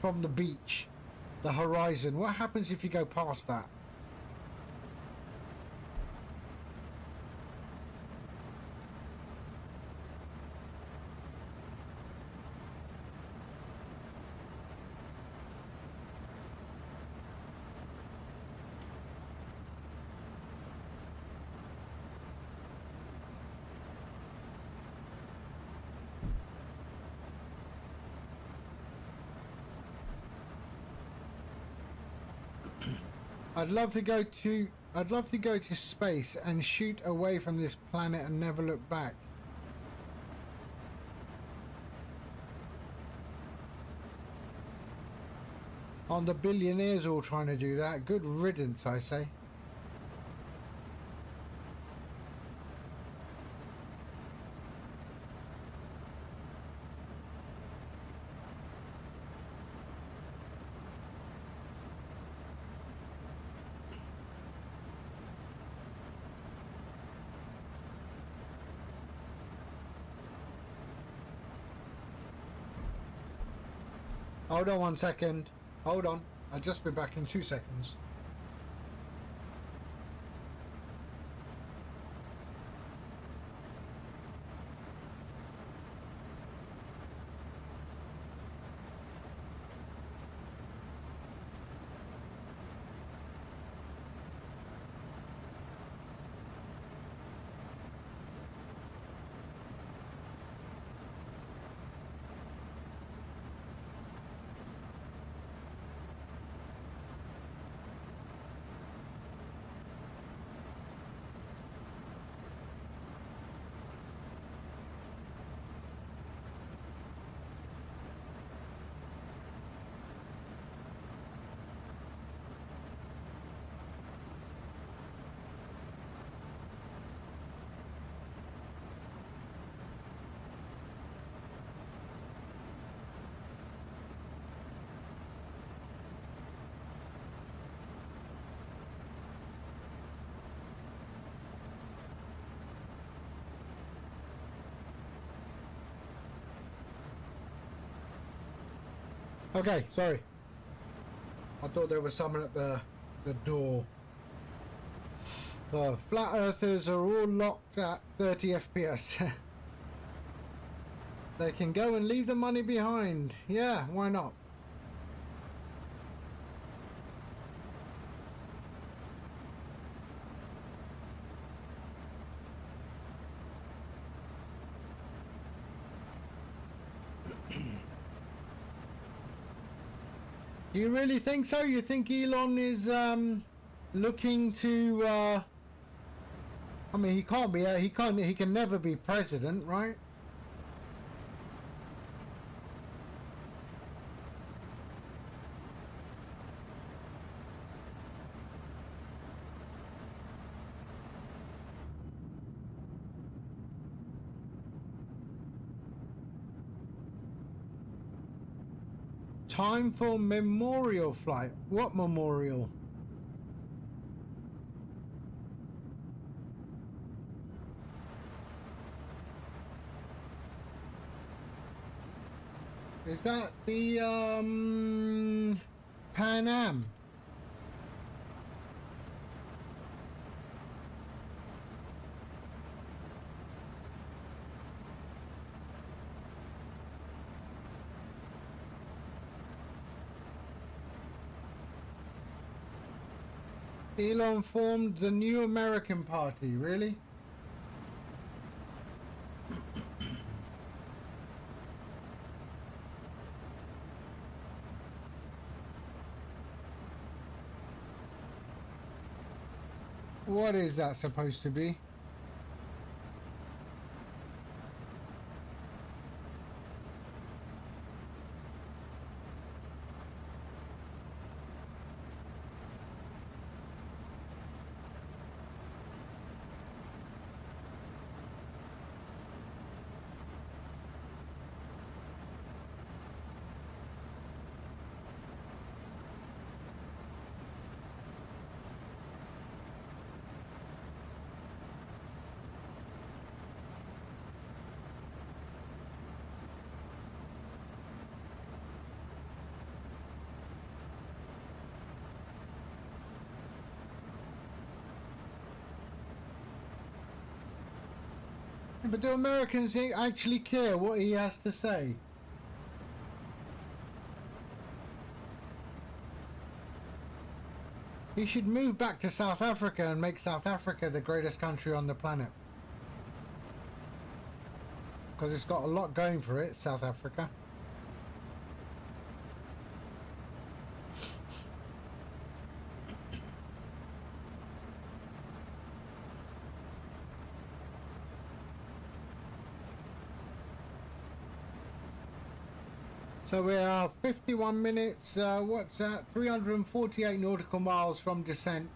[SPEAKER 1] from the beach, the horizon? What happens if you go past that? I'd love to go to space and shoot away from this planet and never look back. Aren't the billionaires all trying to do that? Good riddance, I say. Hold on 1 second. Hold on. I'll just be back in 2 seconds. Okay, sorry. I thought there was someone at the door. Flat earthers are all locked at 30 FPS. They can go and leave the money behind. Yeah, why not? Do you really think so? You think Elon is looking to I mean, he can't be he can never be president, right? Time for memorial flight. What memorial? Is that the Pan Am? Elon formed the New American Party, really? What is that supposed to be? But do Americans actually care what he has to say? He should move back to South Africa and make South Africa the greatest country on the planet. Because it's got a lot going for it, South Africa. So we are 51 minutes, what's that, 348 nautical miles from descent.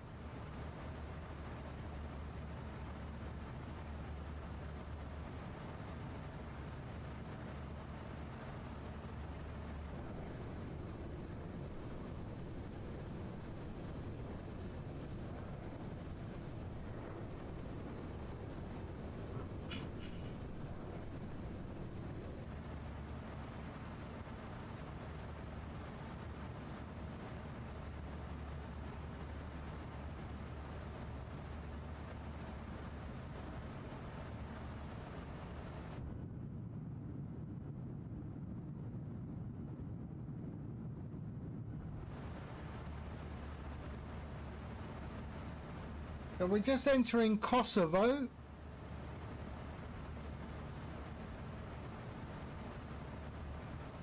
[SPEAKER 1] So we're just entering Kosovo.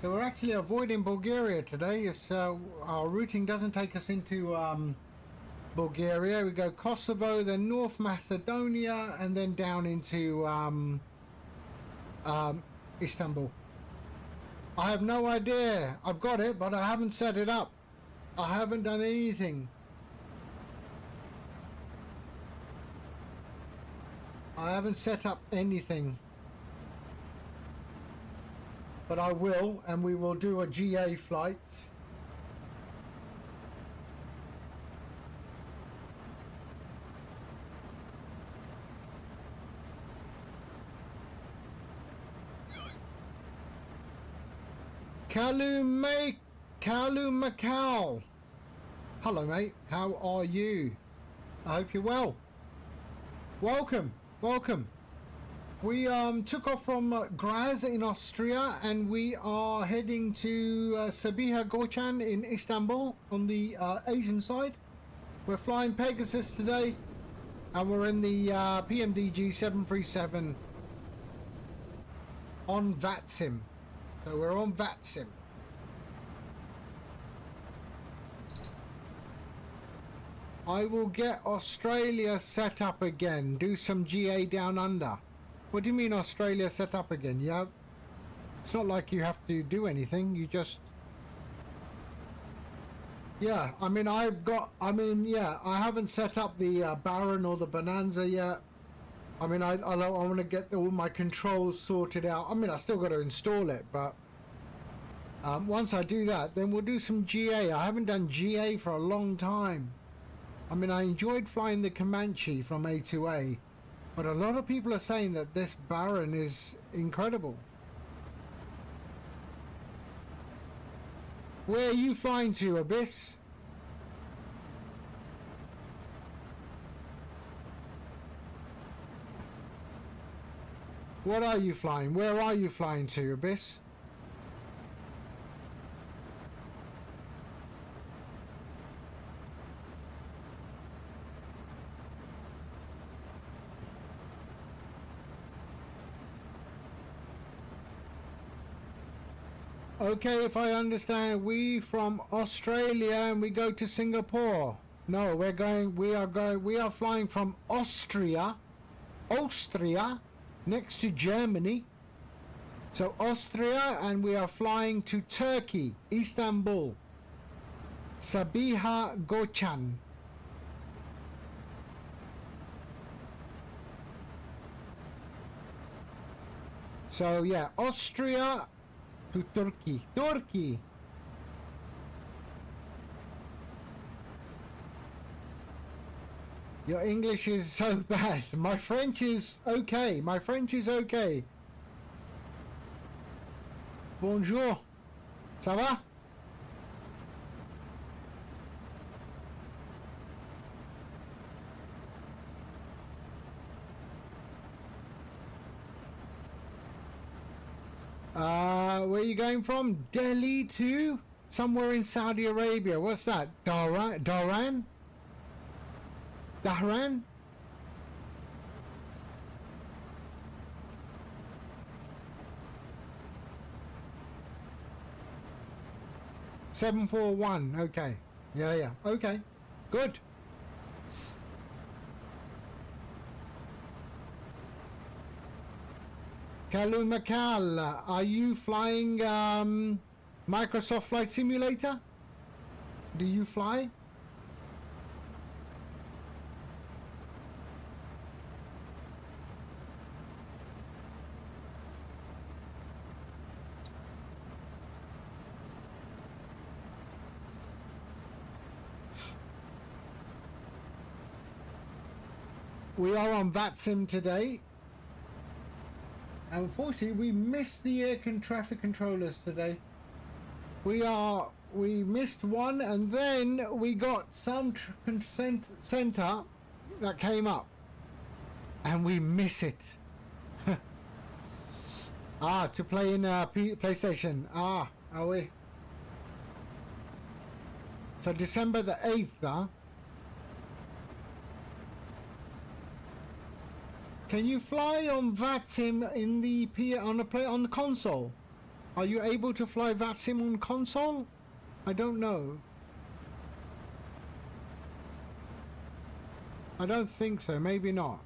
[SPEAKER 1] So we're actually avoiding Bulgaria today. It's, our routing doesn't take us into Bulgaria. We go Kosovo, then North Macedonia, and then down into Istanbul. I have no idea. I've got it, but I haven't set it up. I haven't done anything. I haven't set up anything. But I will, and we will do a GA flight. Kalu Macau. Hello, mate. How are you? I hope you're well. Welcome, welcome. We took off from Graz in Austria, and we are heading to Sabiha Gökçen in Istanbul on the Asian side. We're flying Pegasus today, and we're in the PMDG 737 on VATSIM. So we're on VATSIM. I will get Australia set up again. Do some GA down under. What do you mean Australia set up again? Yeah, it's not like you have to do anything. You just... Yeah, I mean, I haven't set up the Baron or the Bonanza yet. I mean, I want to get all my controls sorted out. I mean, I still got to install it, but once I do that, then we'll do some GA. I haven't done GA for a long time. I mean, I enjoyed flying the Comanche from A to A, but a lot of people are saying that this Baron is incredible. Where are you flying to, Abyss? What are you flying? Where are you flying to, Abyss? Okay, if I understand, we from Australia and we go to Singapore. No, we are flying from Austria, next to Germany. So Austria, and we are flying to Turkey, Istanbul, Sabiha Gökçen. So yeah, Austria to Turkey. Your English is so bad. My French is okay. Bonjour. Ça va? Where are you going from? Delhi to somewhere in Saudi Arabia. What's that? Dhahran? 741. Okay. Yeah. Okay. Good. Kalumakal, are you flying Microsoft Flight Simulator? Do you fly? We are on VATSIM today. Unfortunately, we missed the air traffic controllers today. We missed one, and then we got some consent center that came up, and we miss it. To play in PlayStation. Are we? So December the 8th, huh? Can you fly on VATSIM in the on the console? Are you able to fly VATSIM on console? I don't know. I don't think so. Maybe not.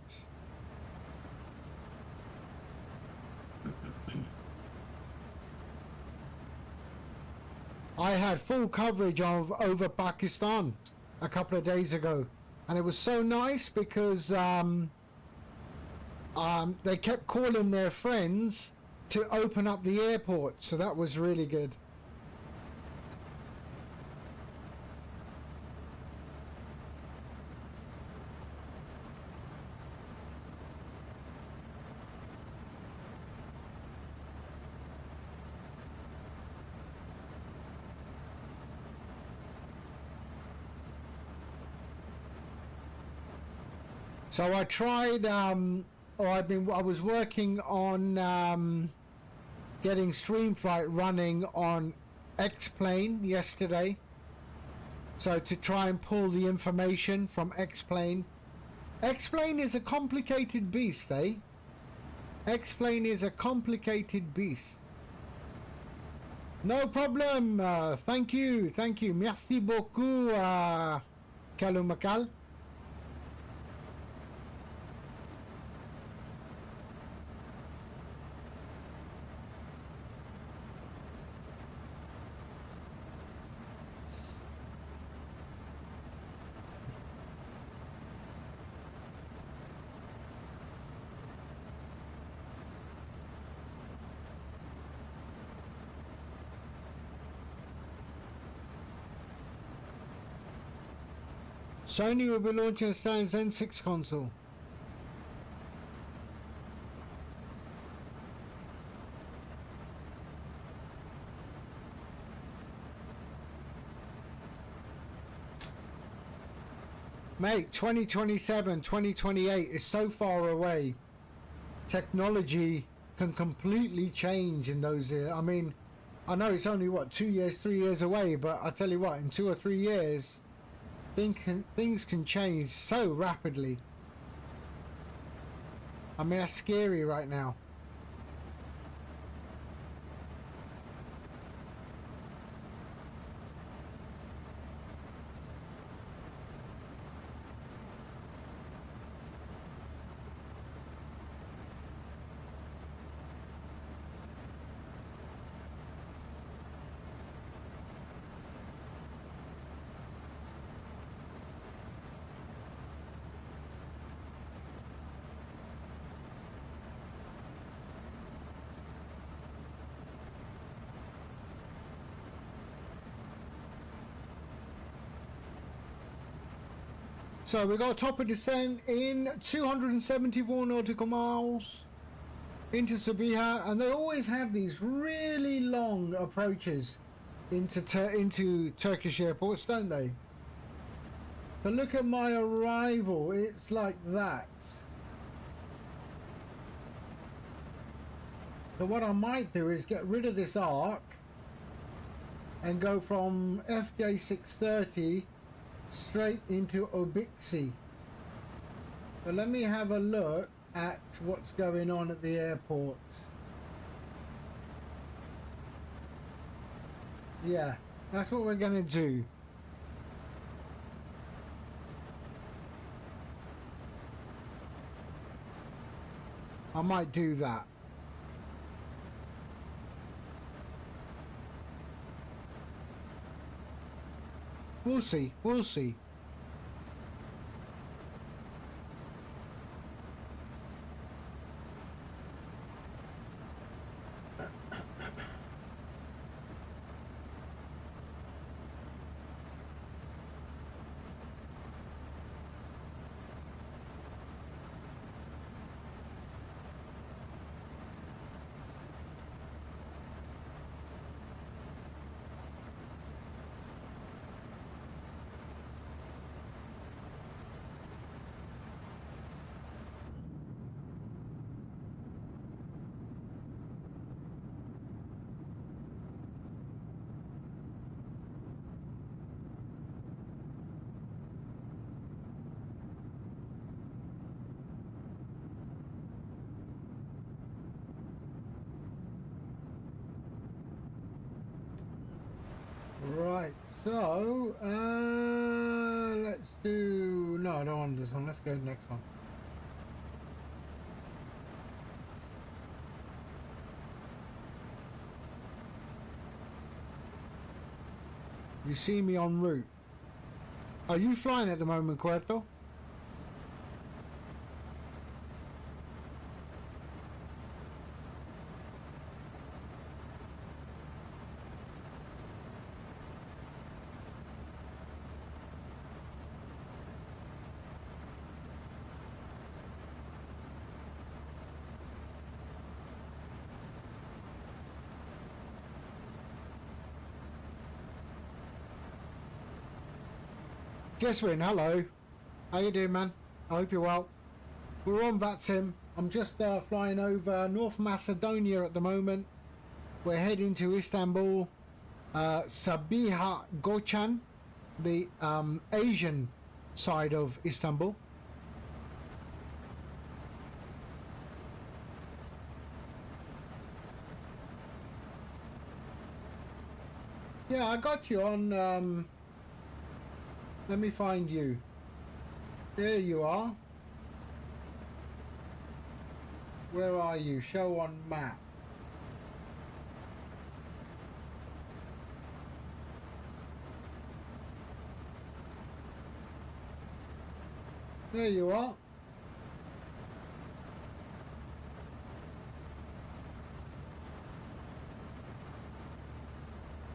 [SPEAKER 1] I had full coverage over Pakistan a couple of days ago, and it was so nice because they kept calling their friends to open up the airport, so that was really good. So I tried, I was working on getting streamflight running on X-Plane yesterday. So to try and pull the information from X-Plane. X-Plane is a complicated beast, eh? X-Plane is a complicated beast. No problem. Thank you. Merci beaucoup, Kalumakal. Sony will be launching a Stan's N6 console. Mate, 2027, 2028 is so far away. Technology can completely change in those years. I mean, I know it's only, what, 2 years, 3 years away, but I tell you what, in 2 or 3 years, things can change so rapidly. I mean, that's scary right now. So we got a top of descent in 274 nautical miles into Sabiha, and they always have these really long approaches into Turkish airports, don't they? So look at my arrival, it's like that. So what I might do is get rid of this arc and go from FJ 630 straight into Obixi. So let me have a look at what's going on at the airport. Yeah, that's what we're gonna do. I might do that. We'll see, we'll see. Right, so let's do, no, I don't want this one, let's go to the next one. You see me en route. Are you flying at the moment, Cuerto? Jeswin, hello. How you doing, man? I hope you're well. We're on VATSIM. I'm just flying over North Macedonia at the moment. We're heading to Istanbul. Sabiha Gökçen, the Asian side of Istanbul. Yeah, I got you on. Let me find you. There you are. Where are you? Show on map. There you are.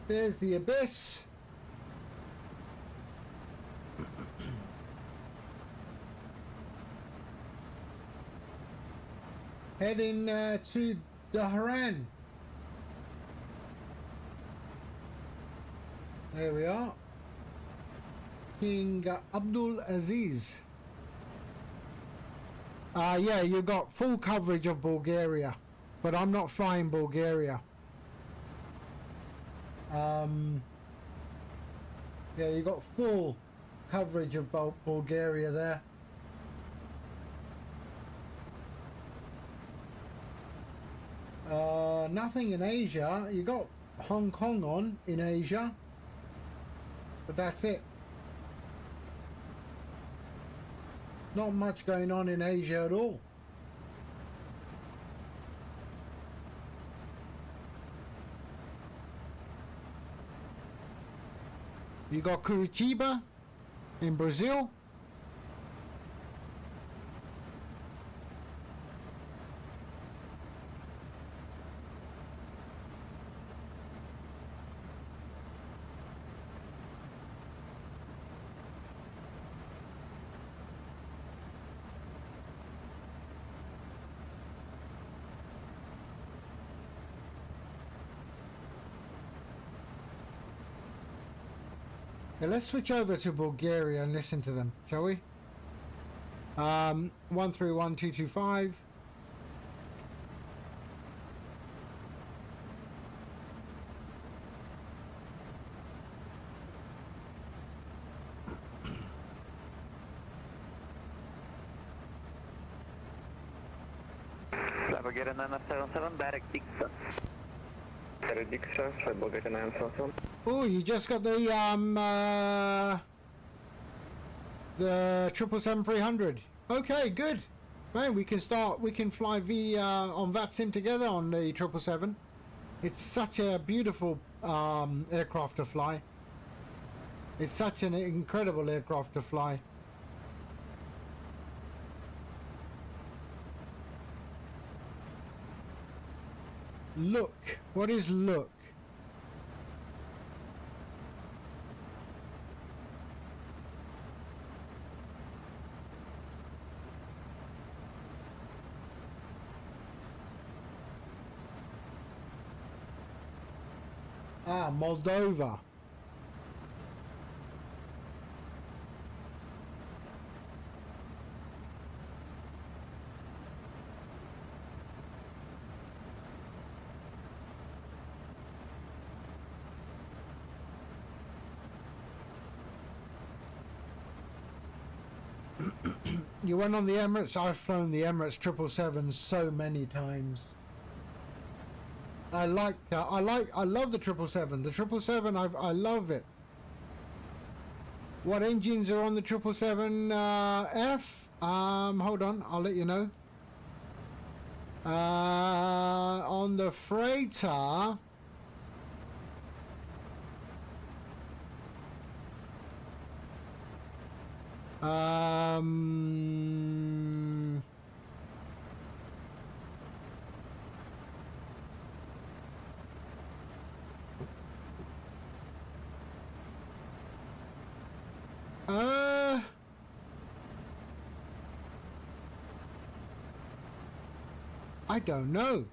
[SPEAKER 1] There's the abyss. Heading to Dhahran. There we are. King Abdul Aziz. Yeah, you got full coverage of Bulgaria, but I'm not flying Bulgaria. Yeah, you got full coverage of Bulgaria there. Nothing in Asia. You got Hong Kong on in Asia, but that's it. Not much going on in Asia at all. You got Curitiba in Brazil. Yeah, let's switch over to Bulgaria and listen to them, shall we? 131225.
[SPEAKER 6] Bulgaria 977, direct Dixon. Direct Dixon, Bulgaria 977.
[SPEAKER 1] Oh, you just got the 777-300. Okay, good. Man, we can fly on VATSIM together on the 777. It's such a beautiful aircraft to fly. It's such an incredible aircraft to fly. Look. What is look? Moldova. You went on the Emirates. I've flown the Emirates 777 so many times. I love the 777. The 777, I love it. What engines are on the 777F? Hold on, I'll let you know. On the freighter, I don't know.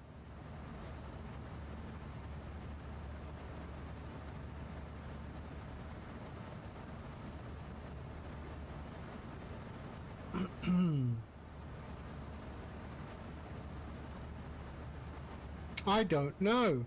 [SPEAKER 1] I don't know.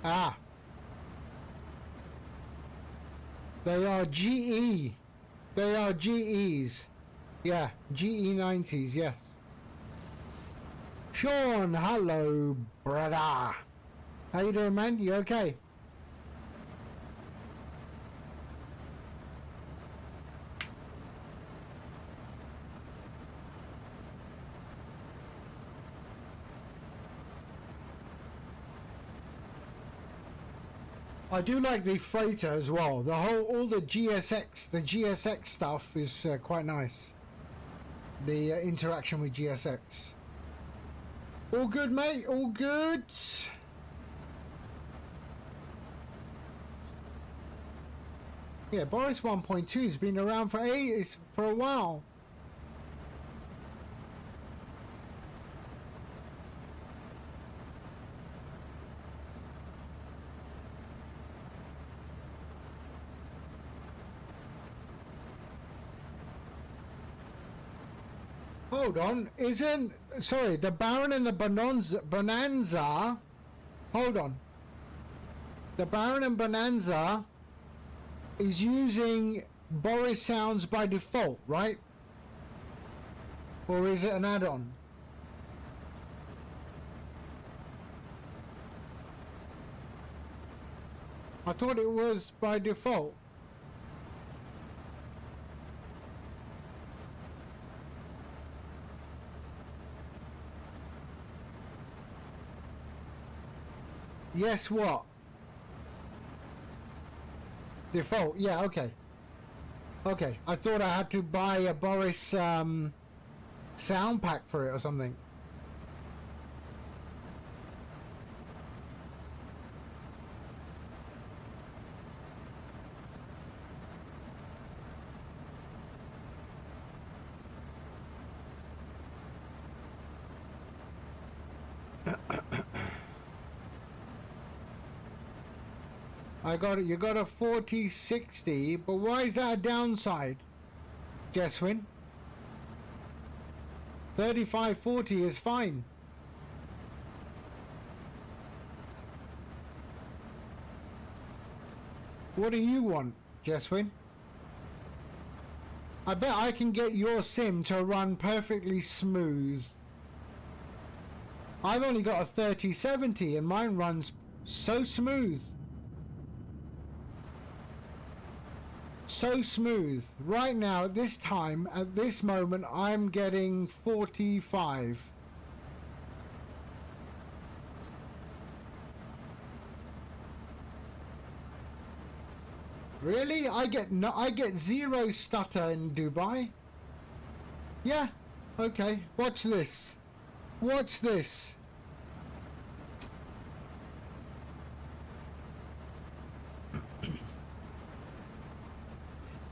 [SPEAKER 1] Ah. They are GE. They are GEs. Yeah, GE90s, yes. Sean, hello, brother. How you doing, man? You okay? I do like the freighter as well. All the GSX stuff is quite nice. The interaction with GSX. All good, mate. All good. Yeah, Boris 1.2 has been around for a while. Hold on, sorry, the Baron and the Bonanza, hold on. The Baron and Bonanza is using Boris sounds by default, right? Or is it an add-on? I thought it was by default. Yes, what? Default, yeah, okay. Okay, I thought I had to buy a Boris sound pack for it or something. You got a 4060, but why is that a downside, Jeswin? 3540 is fine. What do you want, Jeswin? I bet I can get your sim to run perfectly smooth. I've only got a 3070 and mine runs so smooth. So smooth. Right now, at this time, at this moment, I'm getting 45. Really? I get zero stutter in Dubai. Yeah. Okay. Watch this. Watch this.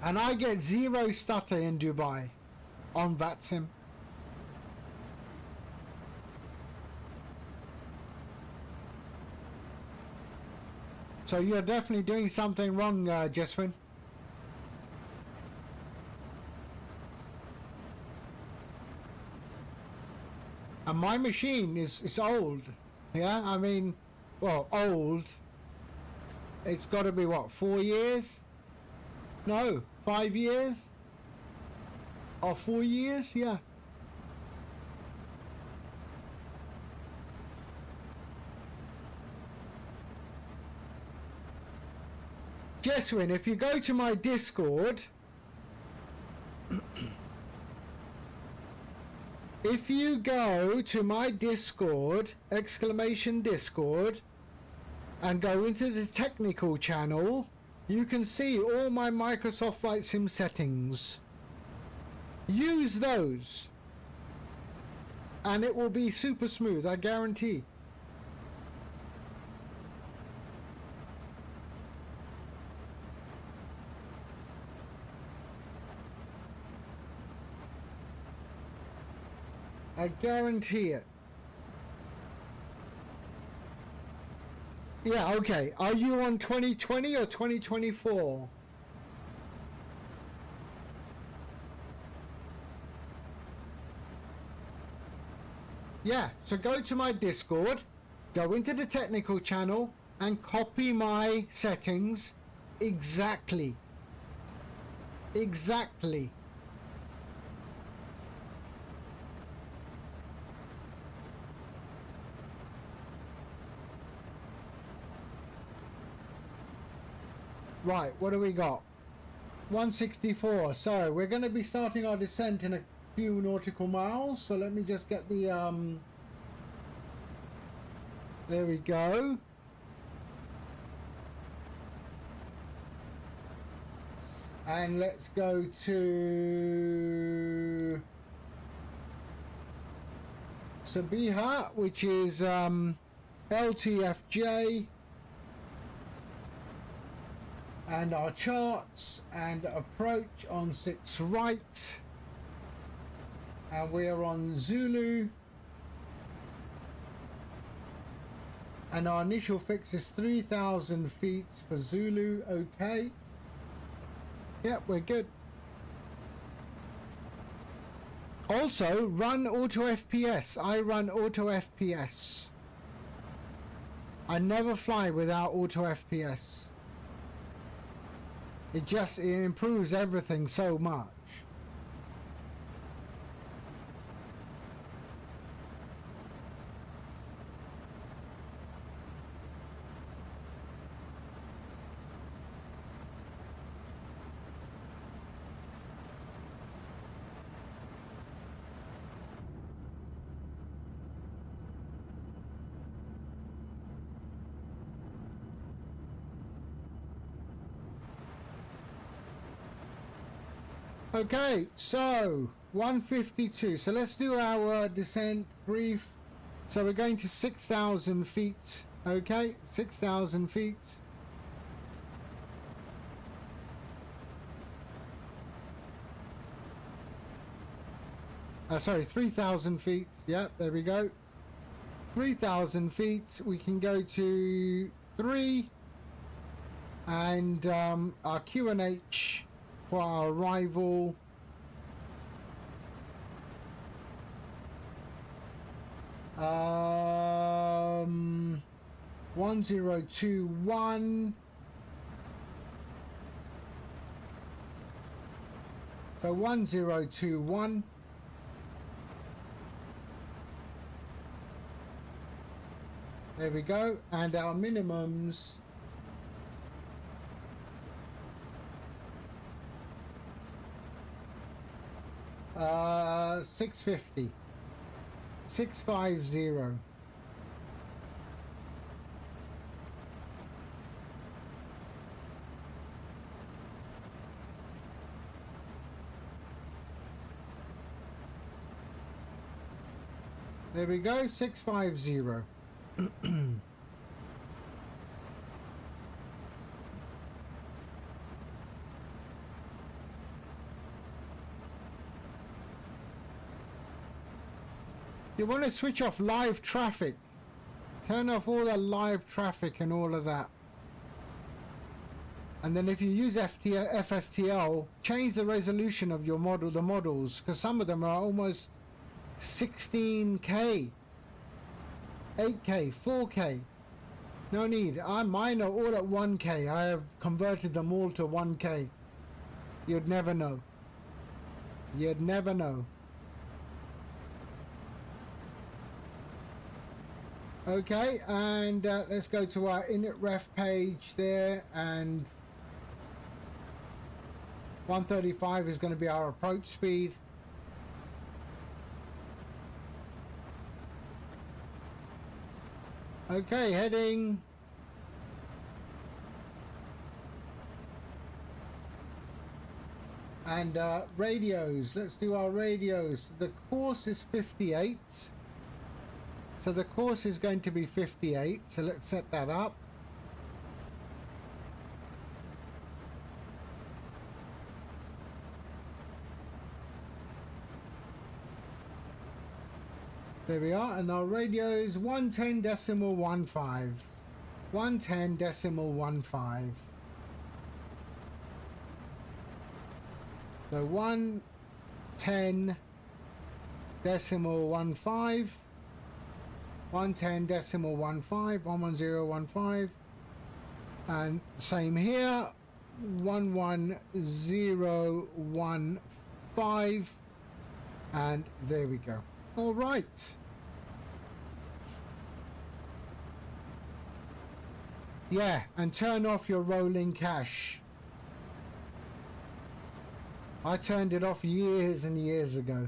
[SPEAKER 1] And I get zero stutter in Dubai on VATSIM. So you're definitely doing something wrong, Jeswin. And my machine is old. Yeah, I mean, well, old. It's got to be what, 4 years? No, 5 years? Or 4 years? Yeah. Jeswin, if you go to my Discord, if you go to my Discord, !Discord, and go into the technical channel, you can see all my Microsoft Flight Sim settings. Use those. and it will be super smooth, I guarantee. I guarantee it. Yeah, okay. Are you on 2020 or 2024? Yeah, so go to my Discord, go into the technical channel, and copy my settings exactly. Exactly. Right, what do we got? 164. So we're going to be starting our descent in a few nautical miles. So let me just get the there we go. And let's go to Sabiha, which is LTFJ. And our charts and approach on 6 right, and we are on Zulu, and our initial fix is 3,000 feet for Zulu. Okay, yep, we're good. Also run auto FPS. I run auto FPS. I never fly without auto FPS. It improves everything so much. Okay, so 152. So let's do our descent brief. So we're going to 6,000 feet. Okay, 6,000 feet. Sorry, 3,000 feet. Yep, there we go. 3,000 feet. We can go to 3. And our QNH for our arrival. 1021. So 1021. There we go. And our minimums. 650. 650. There we go, 650. You want to switch off live traffic. Turn off all the live traffic and all of that. And then if you use FSTL, change the resolution of your model, the models, because some of them are almost 16K, 8K, 4K. No need. Mine are all at 1K. I have converted them all to 1K. You'd never know. You'd never know. Okay, and let's go to our init ref page there, and 135 is going to be our approach speed. Okay, heading. And radios, let's do our radios. The course is 58. So the course is going to be 58. So let's set that up. There we are, and our radio is 110.15. 110.15. So 110.15. 110.15. 110.15. And same here. 11015. And there we go. All right. Yeah, and turn off your rolling cache. I turned it off years and years ago.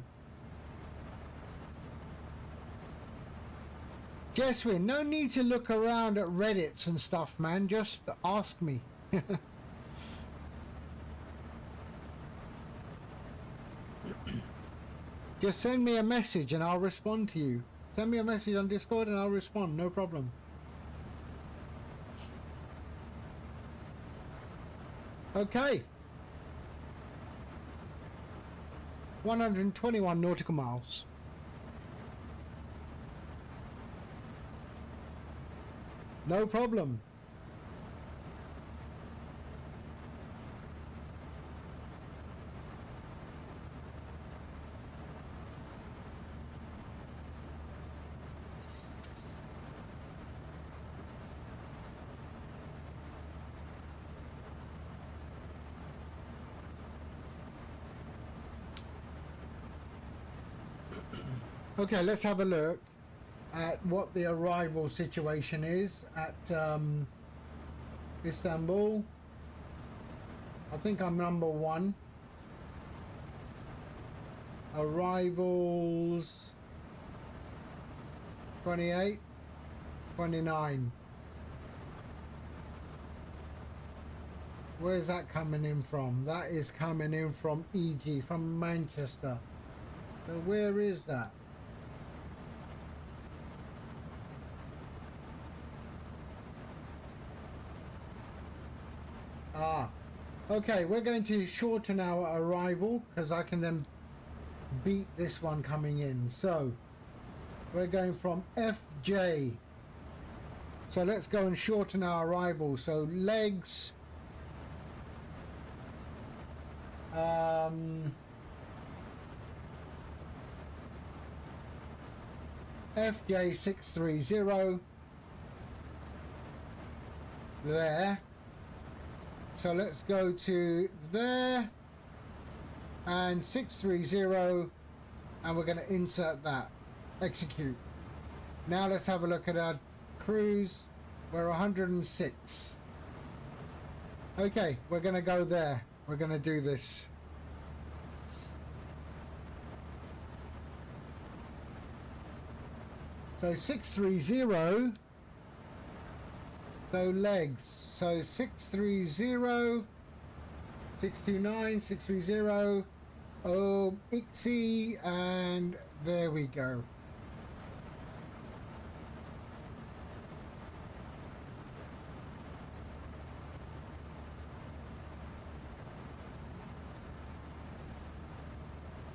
[SPEAKER 1] Jeswin, no need to look around at Reddits and stuff, man. Just ask me. Just send me a message and I'll respond to you. Send me a message on Discord and I'll respond, no problem. Okay. 121 nautical miles. No problem. Okay, let's have a look at what the arrival situation is at Istanbul. I think I'm number 1. Arrivals 28, 29. Where's that coming in from? That is coming in from EG, from Manchester. So where is that? Ah, okay, we're going to shorten our arrival because I can then beat this one coming in. So we're going from FJ. So let's go and shorten our arrival. So legs, FJ 630 there. So let's go to there and 630 and we're going to insert that. Execute. Now let's have a look at our cruise. We're 106. Okay, we're going to go there. We're going to do this. So 630. So legs. So 630, 629, 630. Oh, ICSI, and there we go.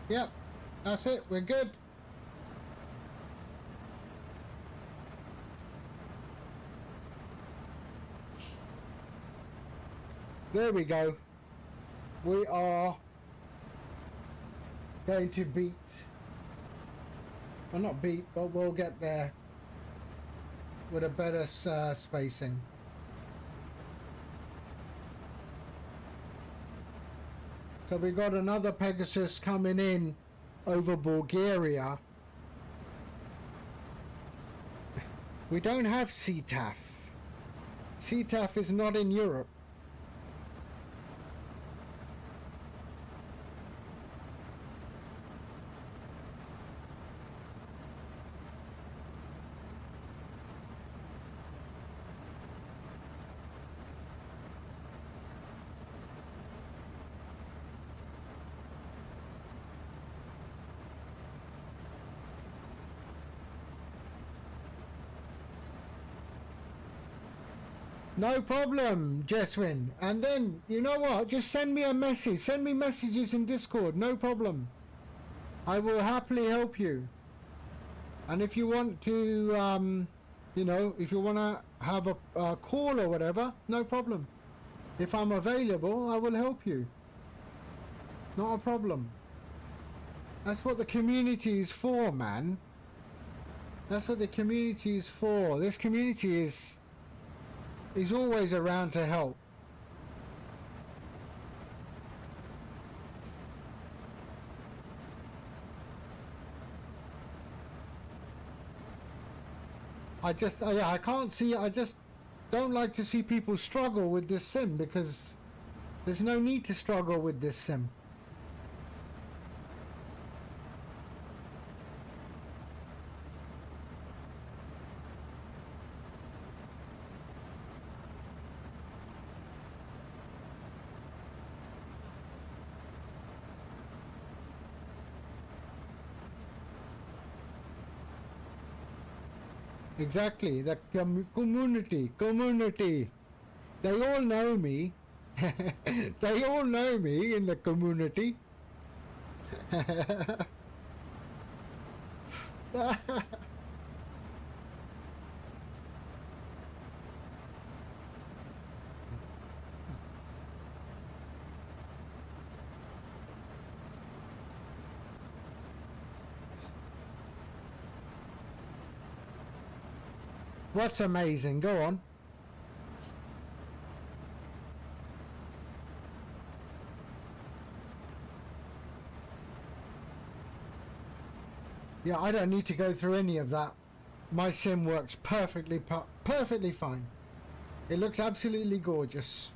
[SPEAKER 1] Yep, that's it. We're good. There we go. We are going to beat, well, not beat, but we'll get there with a better spacing. So we got another Pegasus coming in over Bulgaria. We don't have CTAF. CTAF is not in Europe. No problem, Jeswin. And then, you know what? Just send me a message. Send me messages in Discord. No problem. I will happily help you. And if you want to, you know, if you want to have a call or whatever, no problem. If I'm available, I will help you. Not a problem. That's what the community is for, man. That's what the community is for. This community is always around to help. I can't see, I just don't like to see people struggle with this sim, because there's no need to struggle with this sim. Exactly, the community. They all know me. They all know me in the community. What's amazing? Go on. Yeah, I don't need to go through any of that. My sim works perfectly fine. It looks absolutely gorgeous.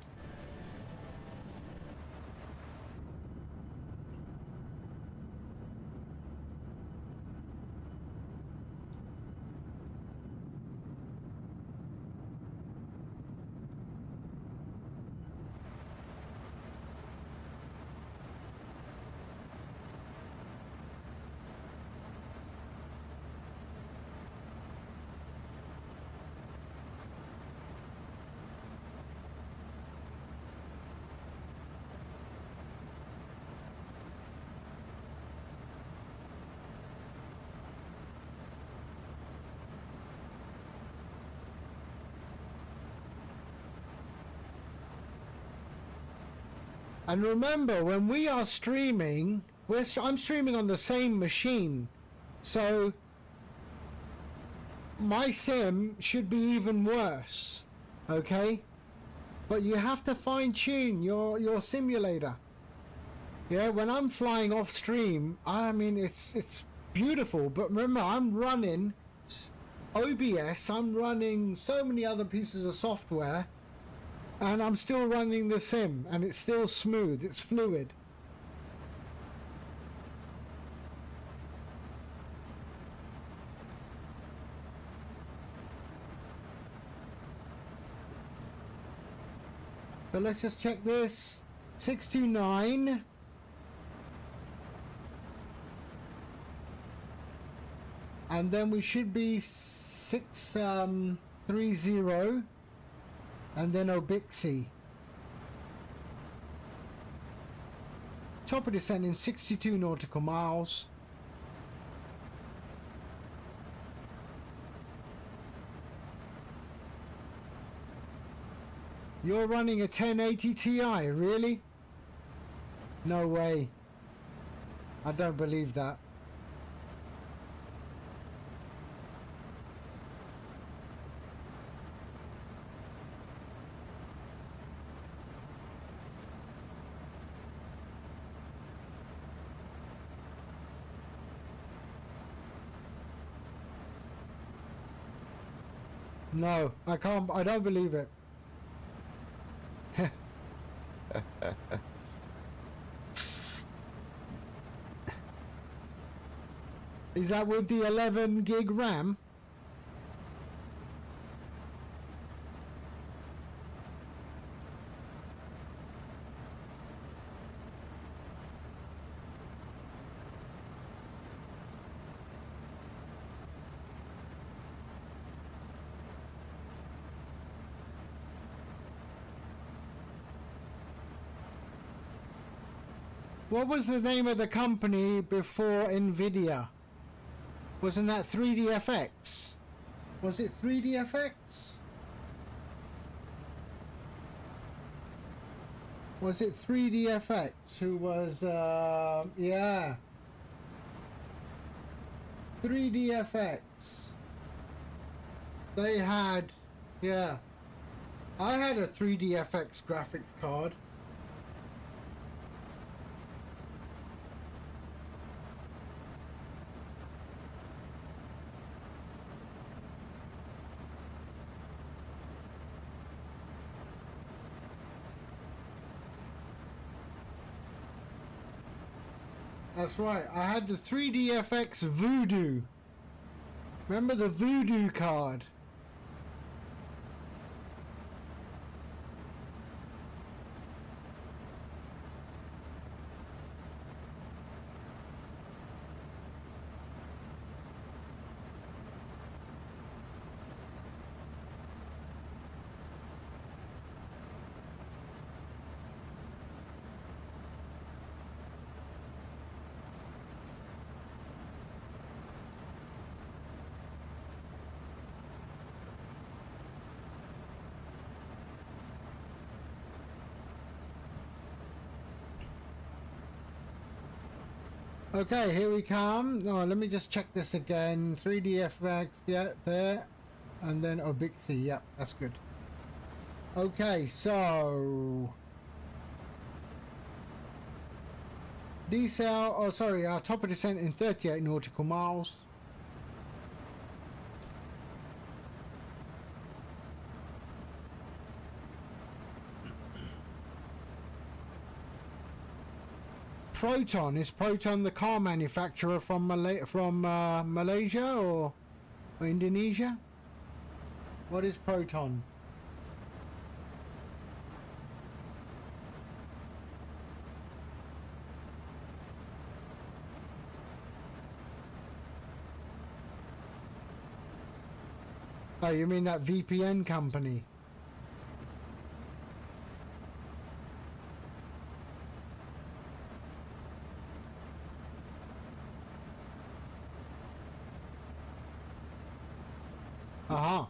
[SPEAKER 1] And remember, when we are streaming, I'm streaming on the same machine, so my sim should be even worse, okay? But you have to fine-tune your simulator. Yeah, when I'm flying off stream, I mean, it's beautiful, but remember, I'm running OBS, I'm running so many other pieces of software, and I'm still running the sim, and it's still smooth, it's fluid. So let's just check this. 629. And then we should be 630. And then Obixi. Top of descent in 62 nautical miles. You're running a 1080 Ti, really? No way. I don't believe that. No, I can't, I don't believe it. Is that with the 11 gig RAM? What was the name of the company before Nvidia? Wasn't that 3DFX? Was it 3DFX? Was it 3DFX who was, yeah. 3DFX. They had, yeah. I had a 3DFX graphics card. That's right, I had the 3DFX Voodoo. Remember the Voodoo card? Okay, here we come. Oh, let me just check this again. 3DFX, yeah, there. And then Obixi, yeah, that's good. Okay, so... Decel, oh sorry, our top of descent in 38 nautical miles. Proton, is Proton the car manufacturer from Malaysia or Indonesia? What is Proton? Oh, you mean that VPN company? Uh-huh.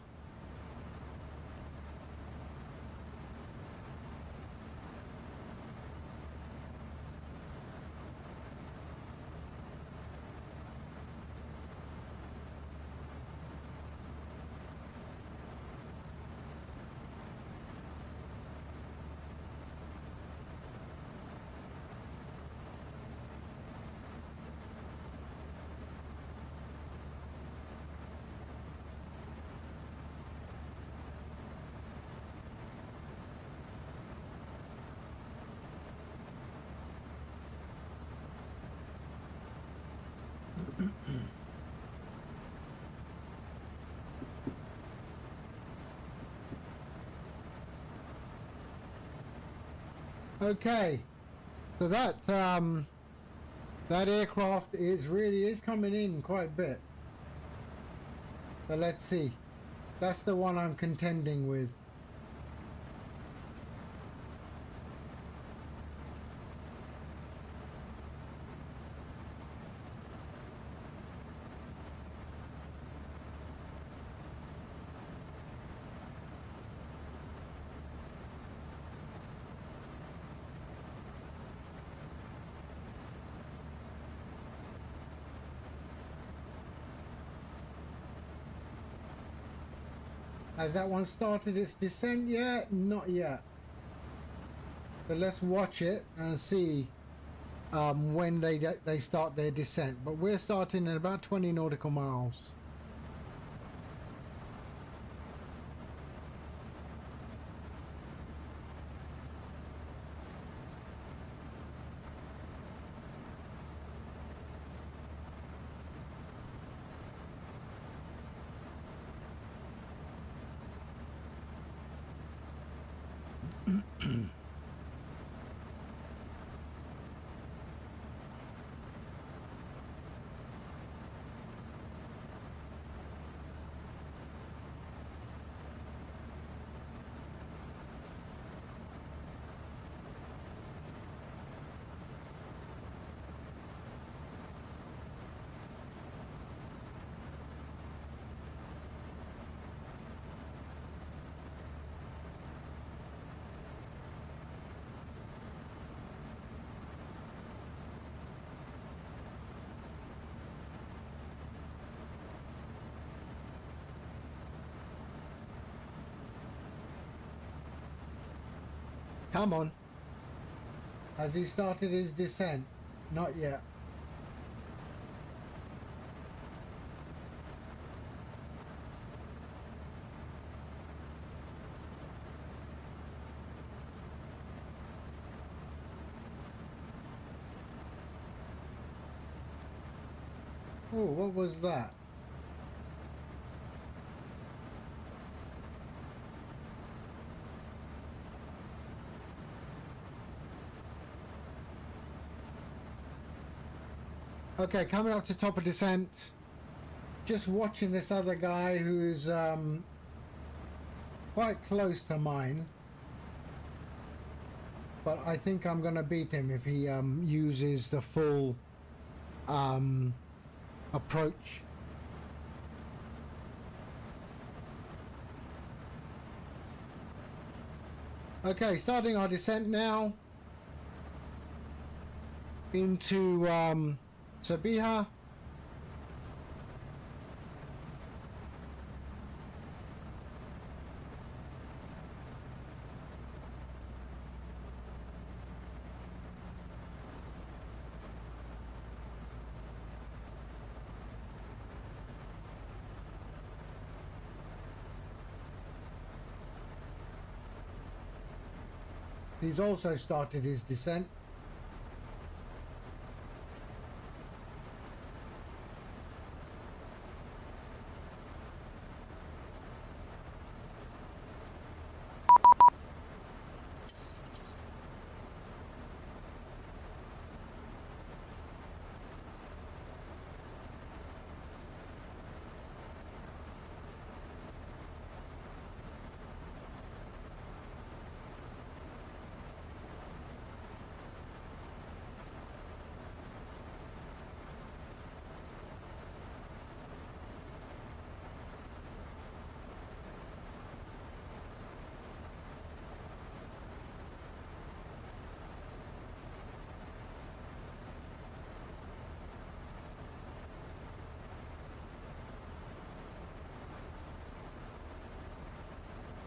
[SPEAKER 1] Okay, so that aircraft is coming in quite a bit. So let's see. That's the one I'm contending with. Has that one started its descent yet? Not yet. So let's watch it and see when they start their descent. But we're starting at about 20 nautical miles. Come on. Has he started his descent? Not yet. Oh, what was that? Okay, coming up to top of descent. Just watching this other guy who's quite close to mine. But I think I'm gonna beat him if he uses the full approach. Okay, starting our descent now into Sabiha. He's also started his descent.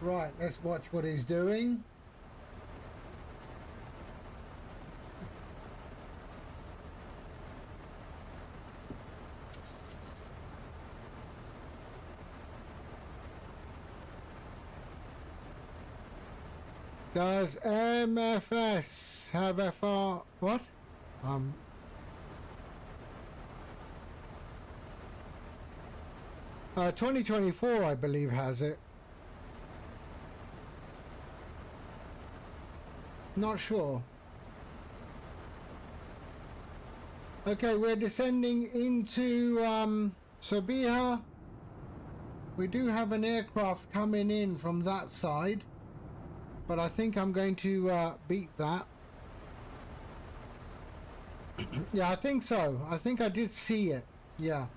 [SPEAKER 1] Right, let's watch what he's doing. Does MFS have FR? What? 2024, I believe, has it. Not sure. Okay, we're descending into Sabiha. We do have an aircraft coming in from that side, but I think I'm going to beat that. Yeah, I think so. I think I did see it. Yeah.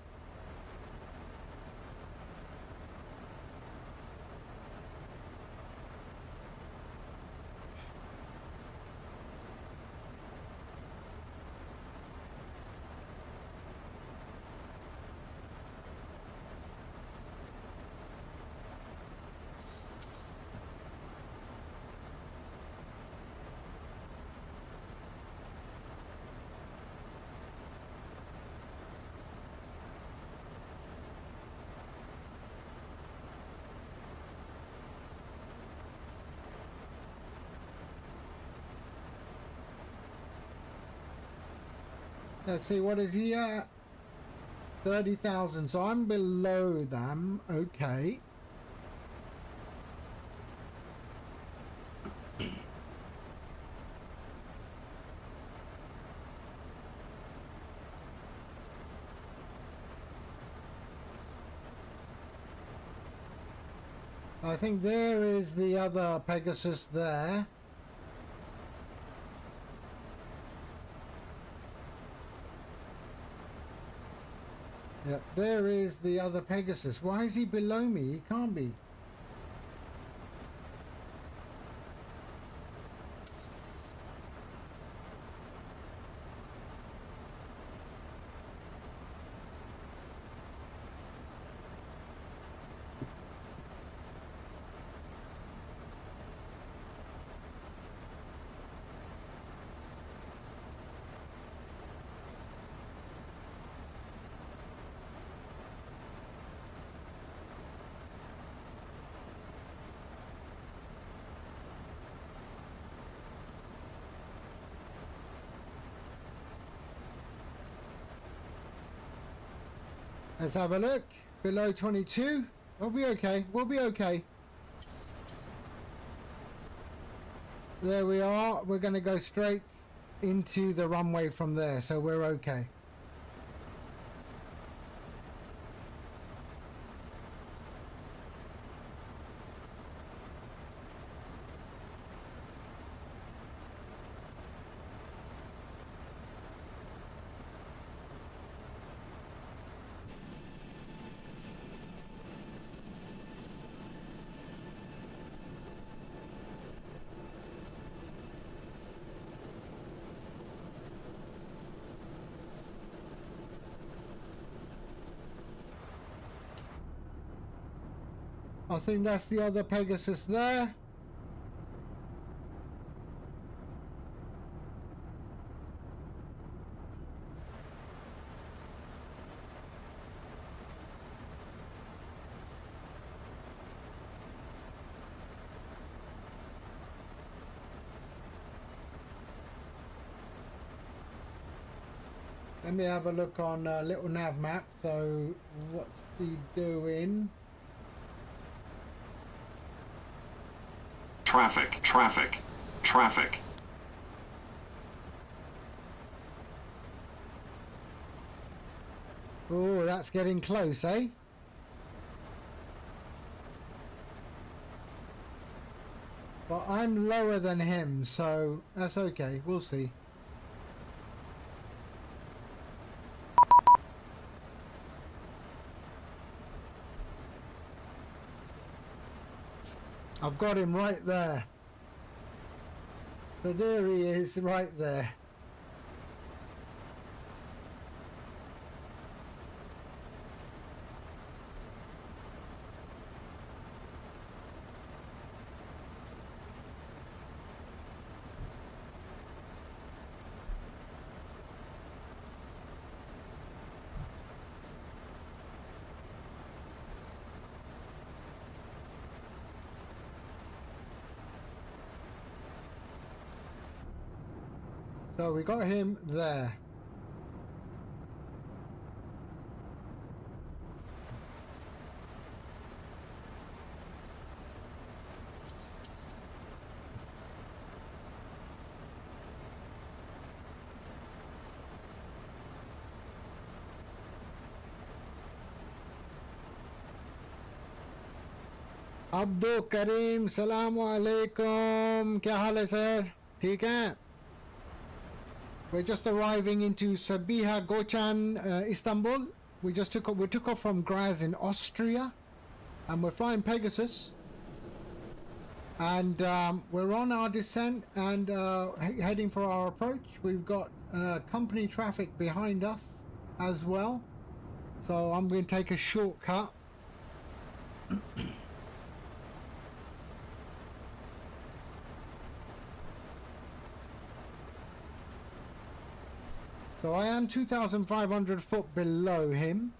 [SPEAKER 1] Let's see, what is he at? 30,000, so I'm below them. Okay. I think there is the other Pegasus there. Yep, there is the other Pegasus. Why is he below me? He can't be. Let's have a look. Below 22. We'll be okay. We'll be okay. There we are. We're going to go straight into the runway from there, so we're okay. I think that's the other Pegasus there. Let me have a look on little nav map. So what's he doing?
[SPEAKER 7] Traffic, traffic, traffic.
[SPEAKER 1] Oh, that's getting close, eh? But I'm lower than him, so that's okay. We'll see. I've got him right there. So there he is, right there. So we got him there. Abdul Karim सलाम वालेकुम क्या हाल है sir ठीक हैं We're just arriving into Sabiha Gökçen, Istanbul. We took off from Graz in Austria, and we're flying Pegasus. And we're on our descent and heading for our approach. We've got company traffic behind us as well, so I'm going to take a shortcut. So I am 2,500 foot below him.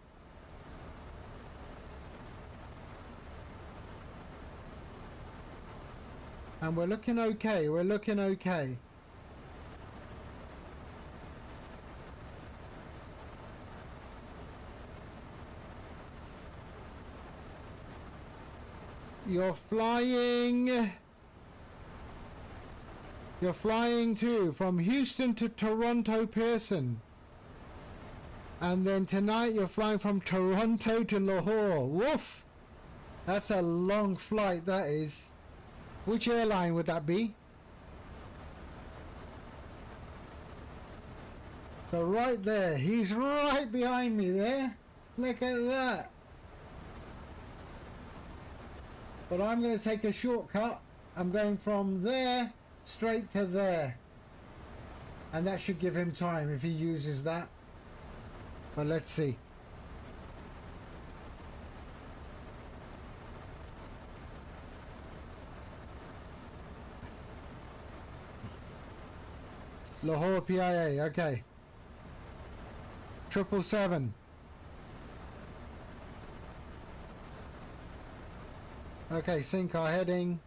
[SPEAKER 1] And we're looking okay, we're looking okay. You're flying too from Houston to Toronto Pearson, and then tonight you're flying from Toronto to Lahore. Woof, that's a long flight, that is. Which airline would that be? So right there, he's right behind me there. Look at that. But I'm going to take a shortcut. I'm going from there straight to there, and that should give him time if he uses that, but let's see. Lahore PIA, okay. 777. Okay, sync our heading.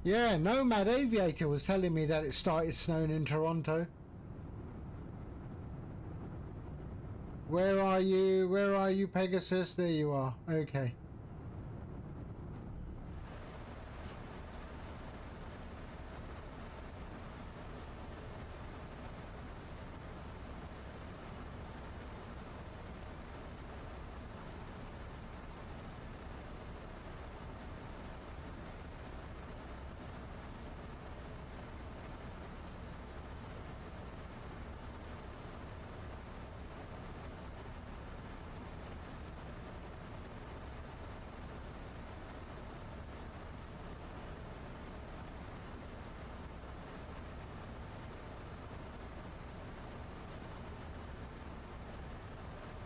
[SPEAKER 1] Yeah, Nomad Aviator was telling me that it started snowing in Toronto. Where are you? Where are you, Pegasus? There you are. Okay.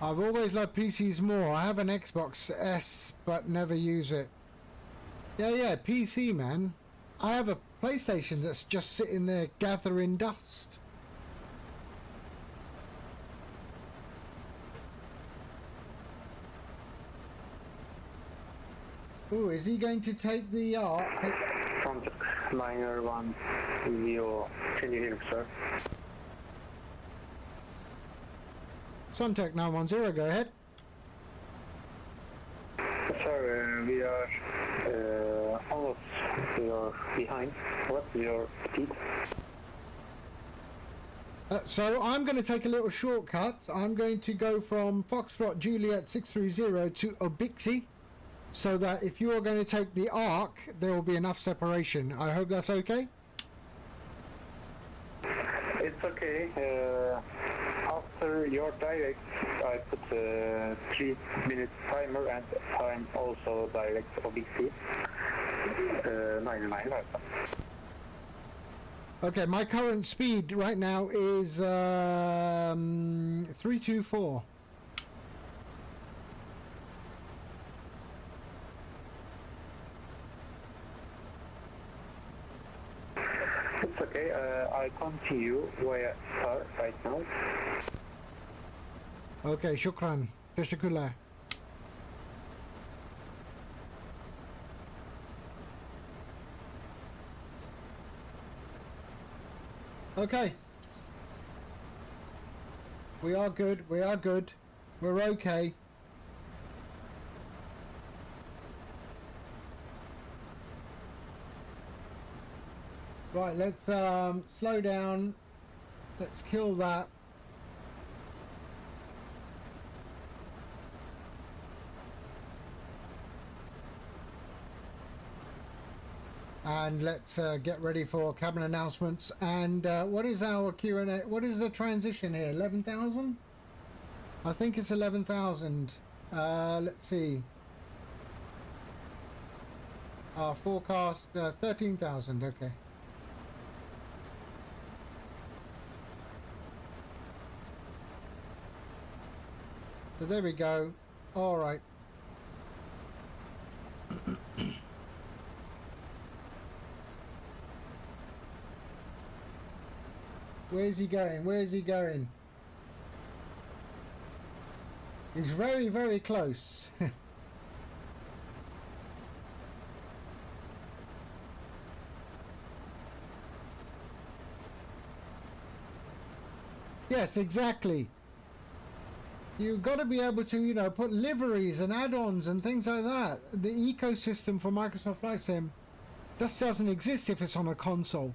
[SPEAKER 1] I've always loved PCs more. I have an Xbox S, but never use it. Yeah, PC, man. I have a PlayStation that's just sitting there gathering dust. Ooh, is he going to take the Ark?
[SPEAKER 6] Contact liner 10, can you hear me, sir?
[SPEAKER 1] Suntech 910, go ahead.
[SPEAKER 6] Sir, we are almost behind. What's your speed?
[SPEAKER 1] So I'm going to take a little shortcut. I'm going to go from Foxtrot Juliet 630 to Obixi, so that if you are going to take the Ark, there will be enough separation. I hope that's okay.
[SPEAKER 6] It's okay. After your direct, I put a 3-minute timer, and I'm also direct OBC 99.
[SPEAKER 1] Okay, my current speed right now is 324.
[SPEAKER 6] It's okay. I continue via star right now.
[SPEAKER 1] Okay, shukran. Teşekkürler. Okay. We are good. We are good. We're okay. Right, let's slow down. Let's kill that. And let's get ready for cabin announcements. And what is our Q&A? What is the transition here? 11,000? I think it's 11,000. Let's see. Our forecast 13,000. Okay. So there we go. All right. Where's he going? Where's he going? He's very, very close. Yes, exactly. You've got to be able to, you know, put liveries and add-ons and things like that. The ecosystem for Microsoft Flight Sim just doesn't exist if it's on a console.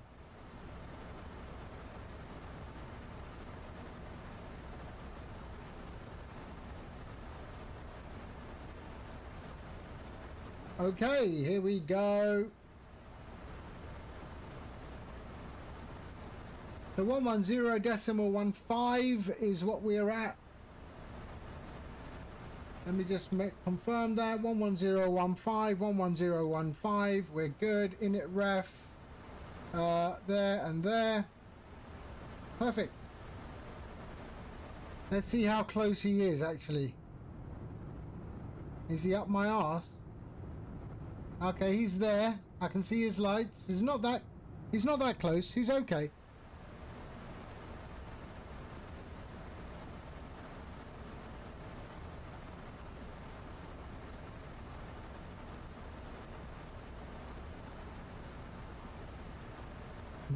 [SPEAKER 1] Okay, here we go. The 110.15 is what we're at. Let me just confirm that. 110.15, 110.15. We're good. Init ref. There and there. Perfect. Let's see how close he is actually. Is he up my arse? Okay, he's there. I can see his lights. He's not that close. He's okay.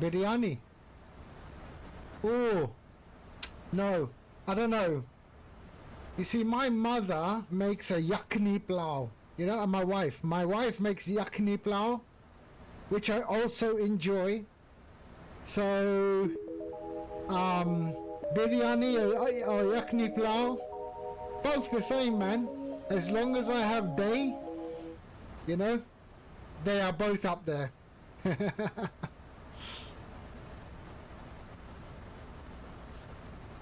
[SPEAKER 1] biryani. Oh, no, I don't know. You see, my mother makes a yakni plow, you know, and my wife makes yakni plow, which I also enjoy. So, biryani or yakni plow, both the same, man. As long as I have day, you know, they are both up there.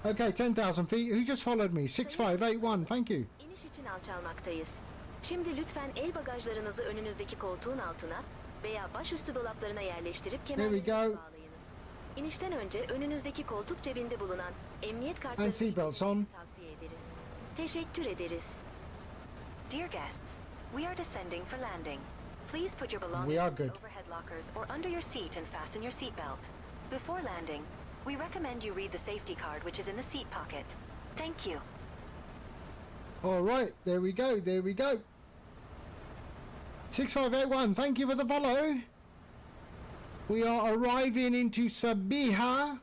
[SPEAKER 1] Okay, 10,000 feet. Who just followed me? 6581, thank you.
[SPEAKER 5] İniş için alçalmaktayız. Şimdi lütfen el bagajlarınızı önünüzdeki koltuğun altına veya başüstü dolaplarına yerleştirip kemerlerinizi
[SPEAKER 1] go.
[SPEAKER 5] bağlayınız. İnişten önce önünüzdeki koltuk cebinde bulunan emniyet
[SPEAKER 1] And
[SPEAKER 5] kartlarını
[SPEAKER 1] seatbelts on.
[SPEAKER 5] tavsiye ederiz. Teşekkür ederiz. Dear guests, we are descending for landing. Please put your belongings
[SPEAKER 1] We are
[SPEAKER 5] in the
[SPEAKER 1] good.
[SPEAKER 5] overhead lockers or under your seat and fasten your seatbelt. Before landing, we recommend you read the safety card which is in the seat pocket. Thank you.
[SPEAKER 1] All right, there we go, there we go. 6581, thank you for the follow. We are arriving into Sabiha.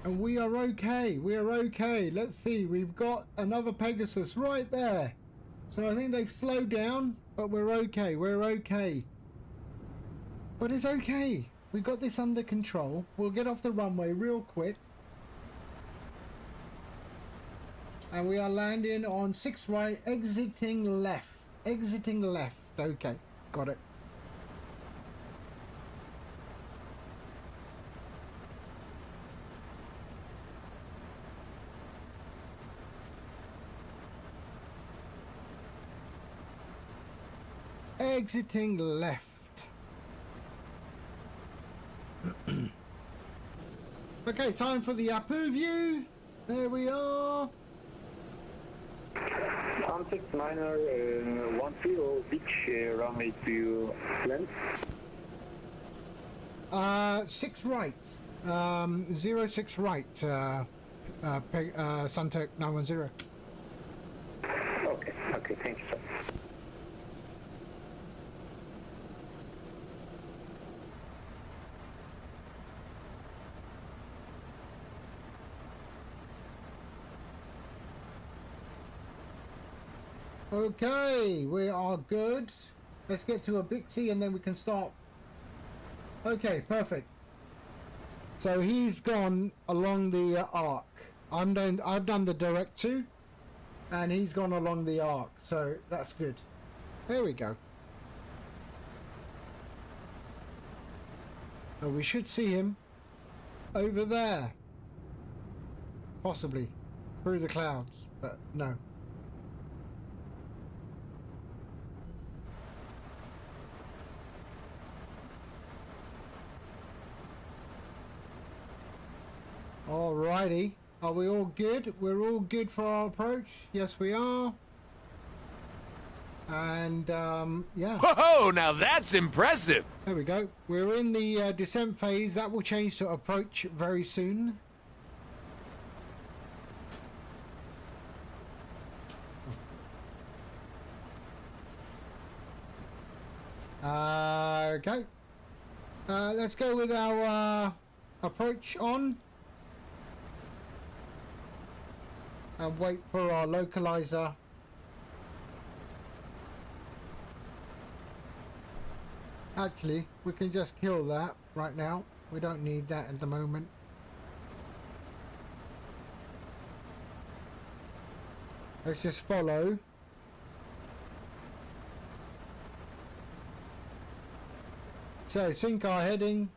[SPEAKER 1] And we are okay, we are okay. Let's see, we've got another Pegasus right there. So I think they've slowed down, but we're okay, we're okay. But it's okay. We got this under control. We'll get off the runway real quick. And we are landing on 6 right, exiting left. Exiting left. Okay, got it. Exiting left. Okay, time for the Apu view. There we are.
[SPEAKER 6] Contact minor 10, which runway do you land?
[SPEAKER 1] 6 right. 06 right. Sunturk 910.
[SPEAKER 6] Okay, okay, thank you, sir.
[SPEAKER 1] Okay, we are good. Let's get to a Bixie and then we can start. Okay, perfect. So he's gone along the arc. I've done the direct to, and he's gone along the arc. So that's good. There we go. So we should see him over there. Possibly through the clouds, but no. Alrighty, are we all good? We're all good for our approach? Yes, we are. And yeah.
[SPEAKER 8] Whoa, now that's impressive!
[SPEAKER 1] There we go. We're in the descent phase. That will change to approach very soon. Okay. Let's go with our approach on. And wait for our localizer. Actually, we can just kill that right now. We don't need that at the moment. Let's just follow. So, sync our heading.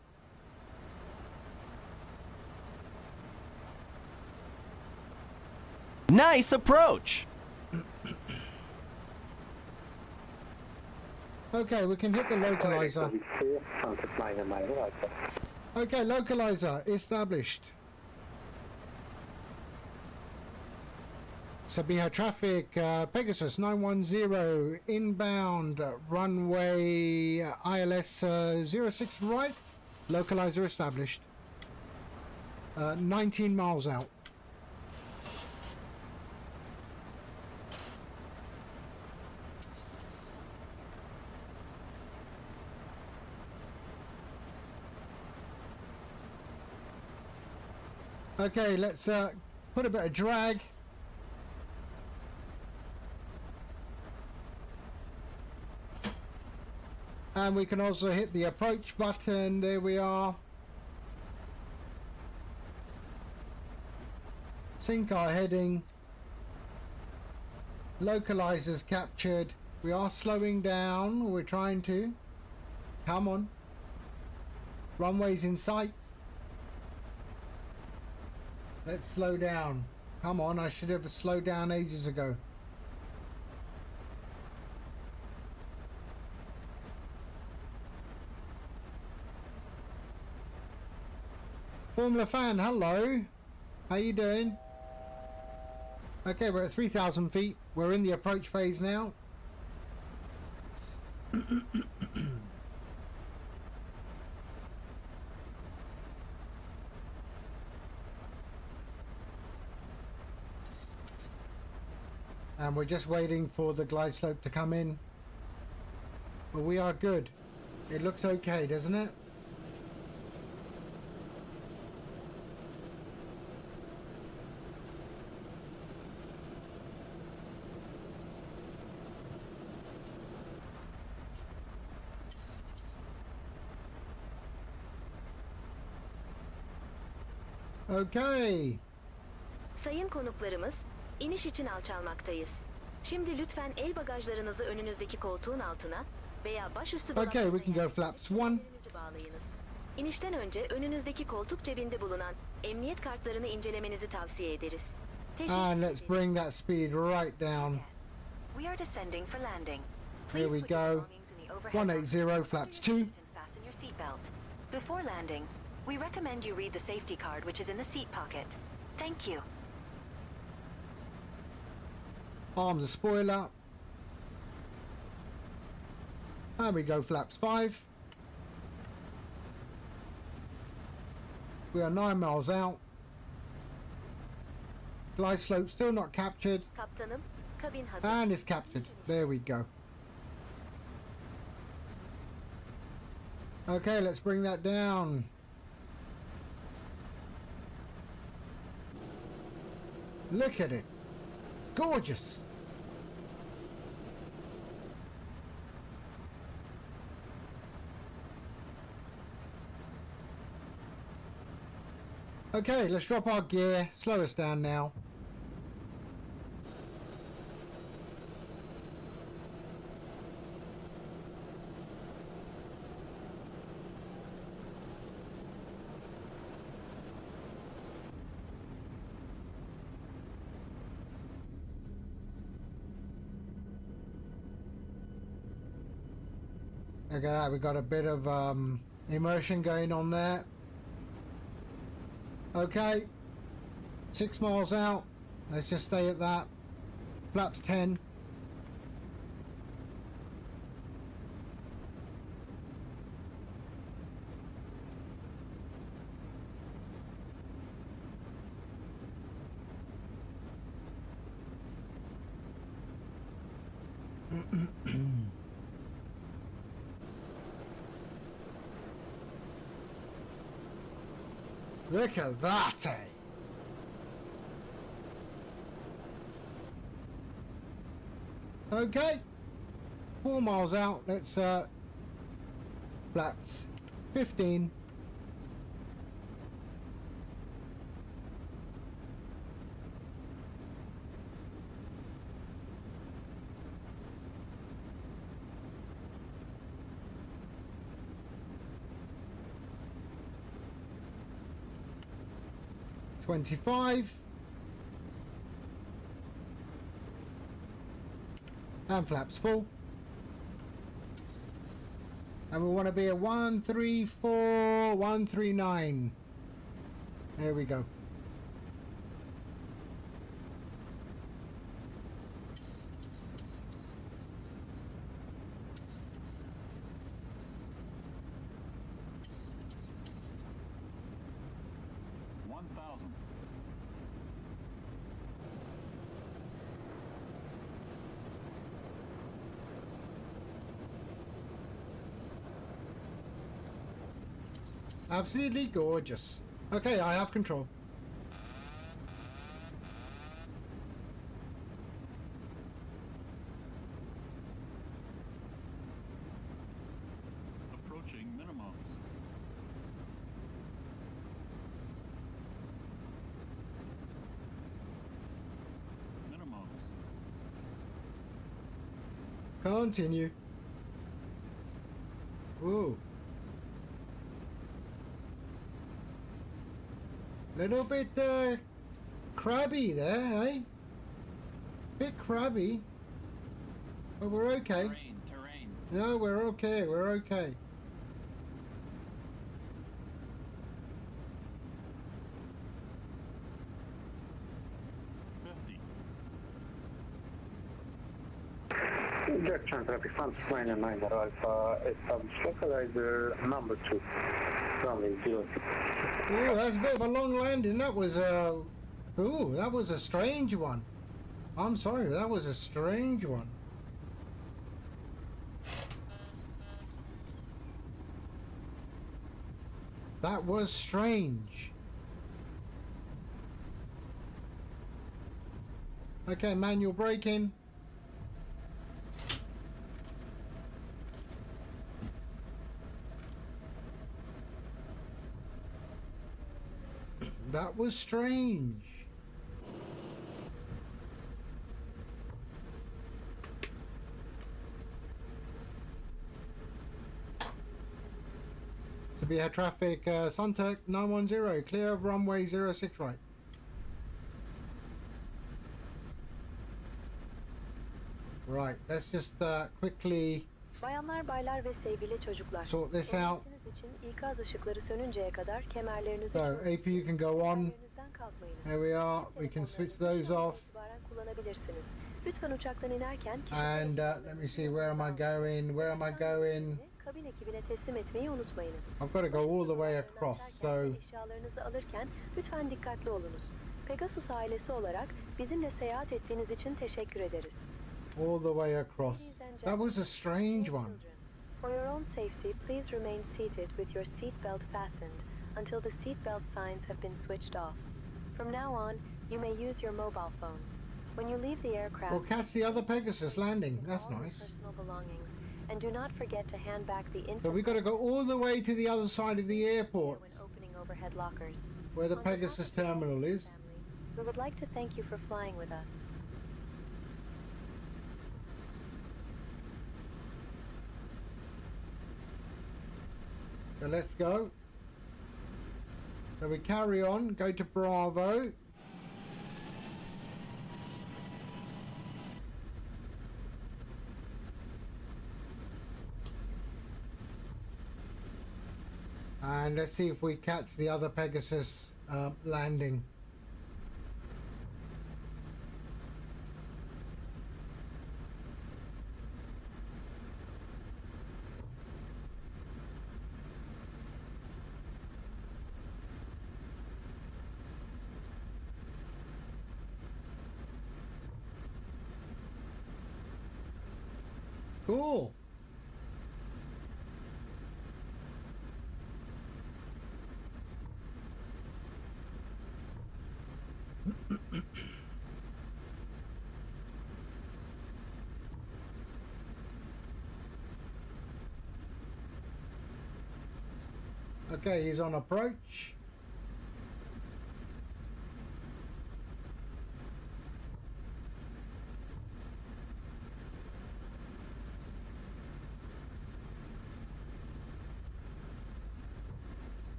[SPEAKER 8] Nice approach!
[SPEAKER 1] Okay, we can hit the localizer.
[SPEAKER 6] Contact minor right, sir.
[SPEAKER 1] Okay, localizer established. Sabiha traffic, Pegasus 910 inbound, runway ILS 06 right, localizer established. 19 miles out. Okay, let's put a bit of drag. And we can also hit the approach button. There we are. Sync our heading. Localizers captured. We are slowing down. We're trying to. Come on. Runways in sight. Let's slow down. Come on, I should have slowed down ages ago. Formula fan, hello. How you doing? Okay, we're at 3,000 feet. We're in the approach phase now. And we're just waiting for the glide slope to come in. But we are good. It looks okay, doesn't it? Okay.
[SPEAKER 5] Sayın konuklarımız, iniş için alçalmaktayız. Şimdi lütfen el bagajlarınızı önünüzdeki koltuğun altına veya başüstü
[SPEAKER 1] Okay, we can go flaps 1.
[SPEAKER 5] bağlayınız. İnişten önce önünüzdeki koltuk cebinde bulunan emniyet kartlarını incelemenizi tavsiye ederiz.
[SPEAKER 1] And let's bring that speed right down.
[SPEAKER 5] We are descending for landing.
[SPEAKER 1] Here we
[SPEAKER 5] put your
[SPEAKER 1] go.
[SPEAKER 5] belongings in the overhead
[SPEAKER 1] 180 flaps 2.
[SPEAKER 5] and fasten your seatbelt. Before landing, we recommend you read the safety card which is in the seat pocket. Thank you.
[SPEAKER 1] Arm the spoiler. And we go flaps 5. We are 9 miles out. Glide slope still not captured.
[SPEAKER 5] Kaptanım, kabin hazır.
[SPEAKER 1] And it's captured. There we go. Okay, let's bring that down. Look at it. Gorgeous. Okay, let's drop our gear. Slow us down now. Look at that, we got a bit of immersion going on there. Okay, 6 miles out. Let's just stay at that. Flaps 10. Look at that, eh? Okay, 4 miles out. Let's flaps 15. $25 and flaps full, and we want to be a 134 139. There we go. Absolutely gorgeous. Okay, I have control.
[SPEAKER 9] minimums. Minimums.
[SPEAKER 1] Continue. Ooh. Little bit crabby there, eh? Bit crabby. But we're okay.
[SPEAKER 9] Terrain.
[SPEAKER 1] No, we're okay. We're okay.
[SPEAKER 6] Gökçen traffic funds 99 Alpha established localizer number 2 runway 06.
[SPEAKER 1] Ooh, that's a bit of a long landing. That was ooh, that was a strange one. I'm sorry, that was a strange one. That was strange. Okay, manual braking. That was strange. Sabiha traffic, Sunturk 910, clear of runway 06 right. Right, let's just quickly
[SPEAKER 3] Bayanlar, baylar ve sevgili çocuklar.
[SPEAKER 1] sort this out.
[SPEAKER 3] Ehliyetiniz için ikaz ışıkları sönünceye kadar kemerlerinizi
[SPEAKER 1] So, APU can go on.
[SPEAKER 3] Yerinizden kalkmayınız.
[SPEAKER 1] There we are. We can switch those off.
[SPEAKER 3] İtibaren kullanabilirsiniz. Lütfen uçaktan inerken
[SPEAKER 1] And let me see, where am I going? Where am I going?
[SPEAKER 3] kabin ekibine teslim etmeyi unutmayınız.
[SPEAKER 1] I've got to go all the way across. So,
[SPEAKER 3] Eşyalarınızı alırken lütfen dikkatli olunuz. Pegasus ailesi olarak bizimle seyahat ettiğiniz için teşekkür ederiz.
[SPEAKER 1] all the way across. That was a strange one.
[SPEAKER 3] For your own safety, please remain seated with your seatbelt fastened until the seatbelt signs have been switched off. From now on, you may use your mobile phones. When you leave the aircraft,
[SPEAKER 1] Well, catch the other Pegasus landing. That's
[SPEAKER 3] all your
[SPEAKER 1] nice.
[SPEAKER 3] personal belongings, and do not forget to hand back the
[SPEAKER 1] So we got to go all the way to the other side of the airport,
[SPEAKER 3] when opening overhead lockers.
[SPEAKER 1] where the
[SPEAKER 3] On behalf
[SPEAKER 1] Pegasus
[SPEAKER 3] of the
[SPEAKER 1] terminal is.
[SPEAKER 3] family, we would like to thank you for flying with us.
[SPEAKER 1] So let's go. So we carry on, go to Bravo. And let's see if we catch the other Pegasus landing. Cool. Okay, he's on approach.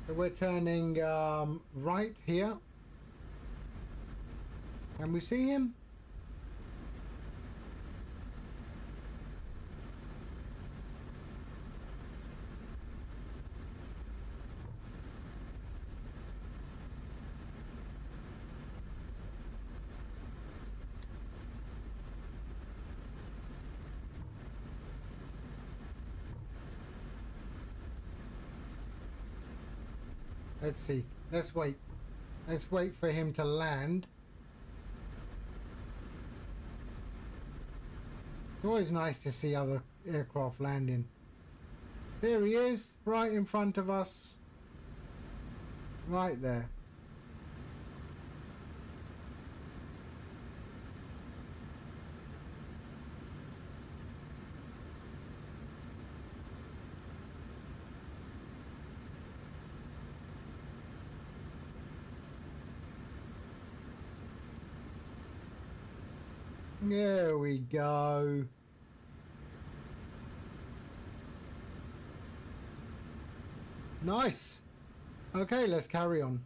[SPEAKER 1] So we're turning right here. Can we see him? Let's see. Let's wait. Let's wait for him to land. It's always nice to see other aircraft landing. There he is, right in front of us. Right there. There we go. Nice. Okay, let's carry on.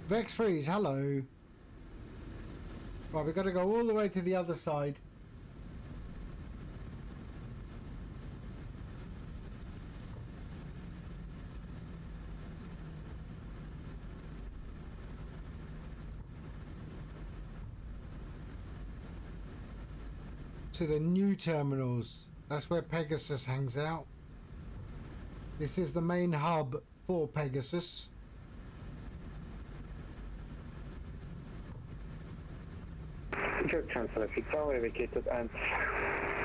[SPEAKER 1] Vex Freeze, hello. Right, we've got to go all the way to the other side. To the new terminals. That's where Pegasus hangs out. This is the main hub for Pegasus.
[SPEAKER 6] Gökçen traffic now vacated and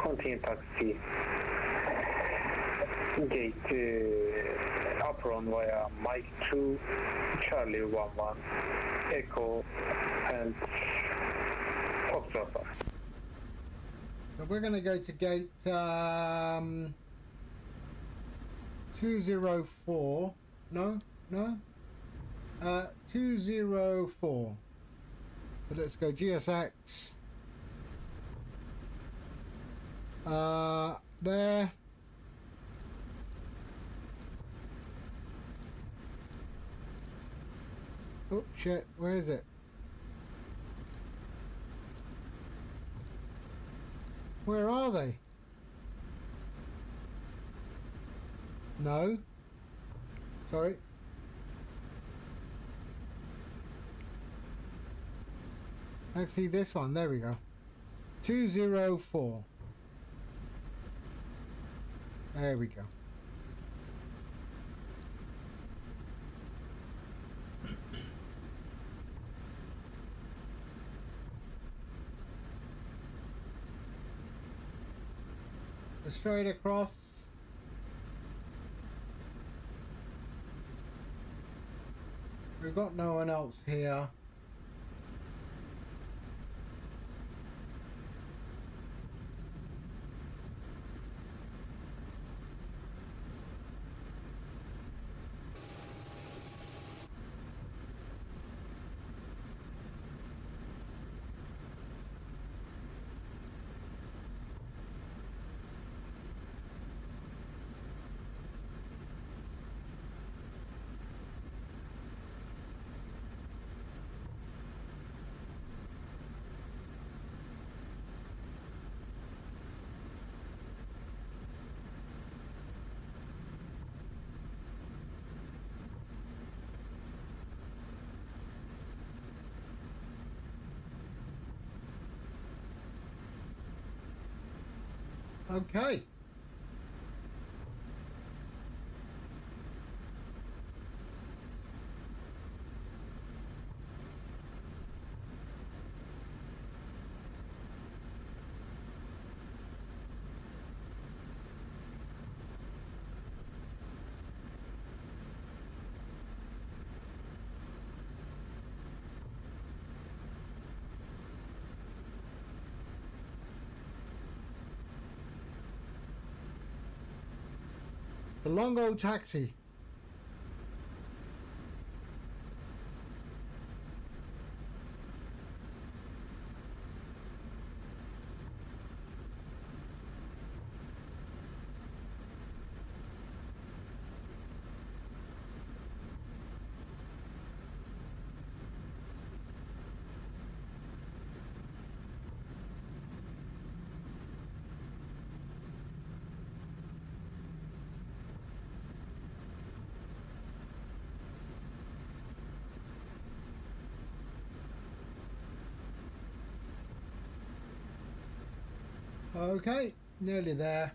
[SPEAKER 6] continue taxi gate apron via Mike 2, Charlie 11, Echo and Foxtrot.
[SPEAKER 1] So we're going to go to gate 204. No? 204. So let's go GSX. There. Oh shit, where is it? Where are they? No. Sorry. Let's see this one. There we go. 204. There we go. Straight across. We've got no one else here. Okay. The long old taxi. Okay, nearly there.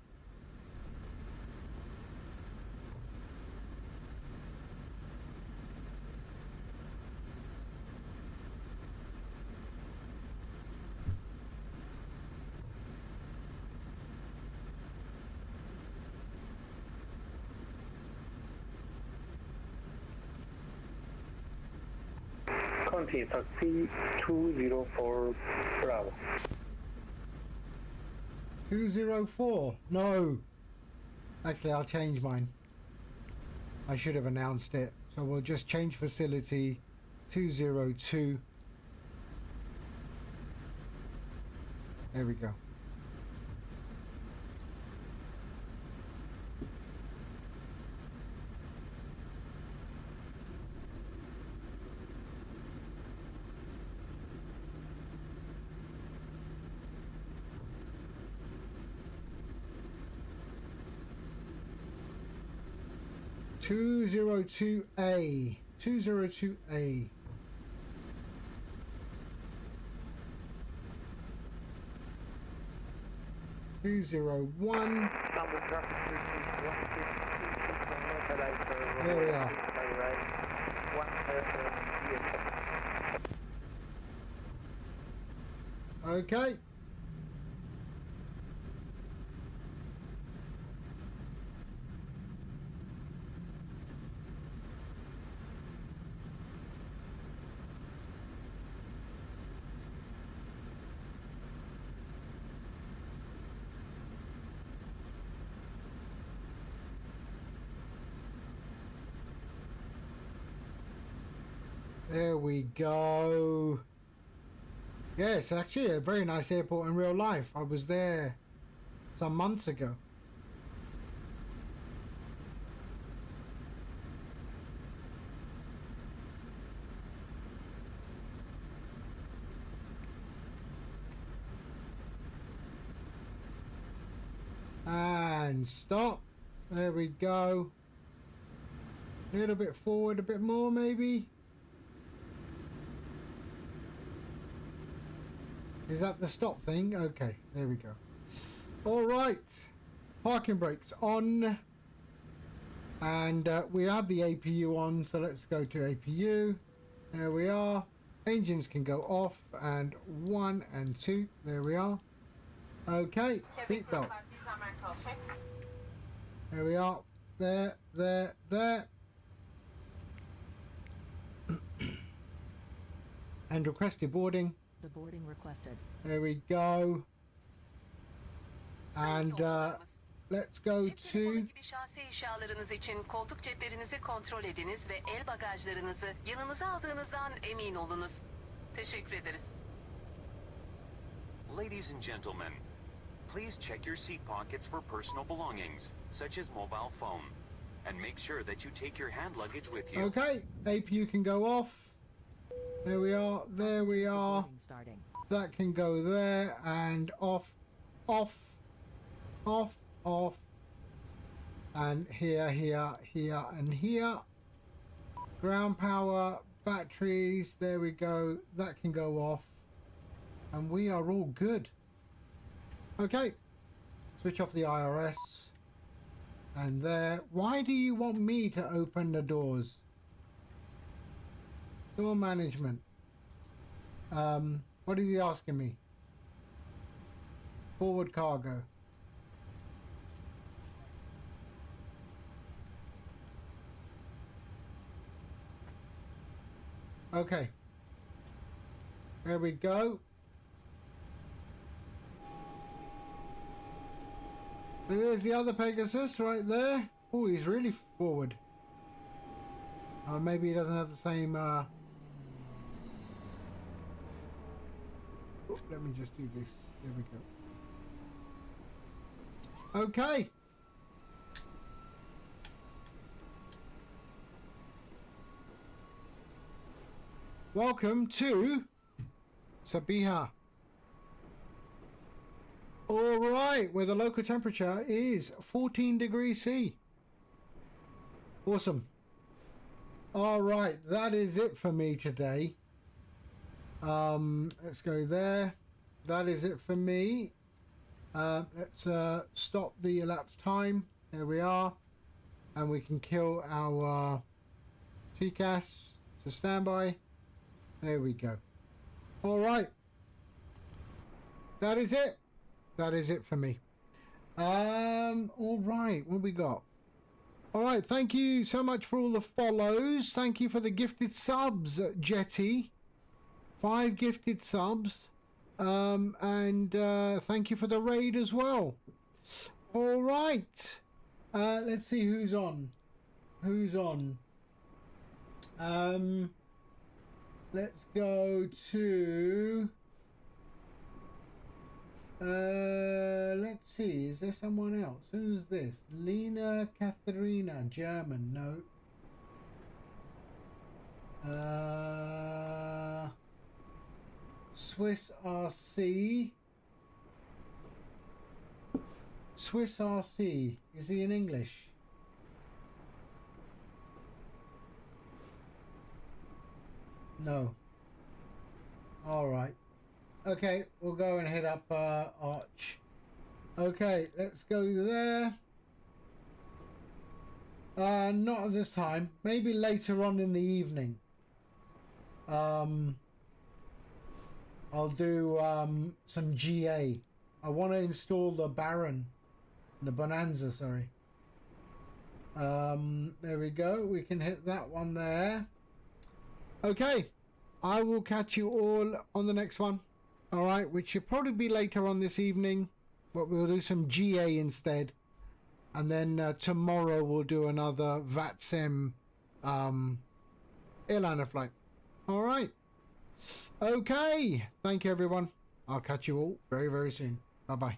[SPEAKER 6] Continue taxi 204 Bravo.
[SPEAKER 1] 204. No. Actually, I'll change mine. I should have announced it. So we'll just change facility 202. There we go. Two zero two A. 202A. Two zero one. There we are. Okay. There we go. Yeah, it's actually a very nice airport in real life. I was there some months ago. And stop. There we go. A little bit forward, a bit more maybe. Is that the stop thing? Okay, there we go. All right, parking brakes on, and we have the APU on, so let's go to APU. There we are. Engines can go off, and 1 and 2. There we are. Okay, seatbelt. There we are. There. And requested boarding.
[SPEAKER 2] The boarding requested.
[SPEAKER 1] There we go. And let's go to...
[SPEAKER 10] gibi şahsi eşyalarınız için koltuk ceplerinizi kontrol ediniz ve el bagajlarınızı yanınıza aldığınızdan emin olunuz. Teşekkür ederiz.
[SPEAKER 11] Ladies and gentlemen, please check your seat pockets for personal belongings, such as mobile phone, and make sure that you take your hand luggage with you.
[SPEAKER 1] Okay, APU can go off. There we are, there we are.
[SPEAKER 2] Starting.
[SPEAKER 1] That can go there and off, off, off, off. And here, and here. Ground power, batteries, there we go. That can go off. And we are all good. Okay. Switch off the IRS. And there. Why do you want me to open the doors? Door management. What is he asking me? Forward cargo. Okay. There we go. So there's the other Pegasus right there. Oh, he's really forward. Maybe he doesn't have the same... Oh, let me just do this. There we go. Okay. Welcome to Sabiha. All right, where the local temperature is 14 degrees C. Awesome. All right, that is it for me today. Let's go there. That is it for me. Let's stop the elapsed time. There we are. And we can kill our TCAS to standby. There we go. All right. That is it. That is it for me. All right. What we got? All right. Thank you so much for all the follows. Thank you for the gifted subs, Jetty. 5 gifted subs. And thank you for the raid as well. All right. Let's see who's on. Who's on? Let's go to. Let's see. Is there someone else? Who's this? Lena Katharina, German. No. Swiss RC. Swiss RC. Is he in English? No. All right. Okay, we'll go and hit up Arch. Okay, let's go there. Not at this time. Maybe later on in the evening. I'll do some GA. I want to install the Baron, the Bonanza. Sorry. There we go. We can hit that one there. Okay, I will catch you all on the next one. All right, which should probably be later on this evening, but we'll do some GA instead. And then tomorrow we'll do another VATSIM airliner flight. All right. Okay. Thank you, everyone. I'll catch you all very, very soon. Bye-bye.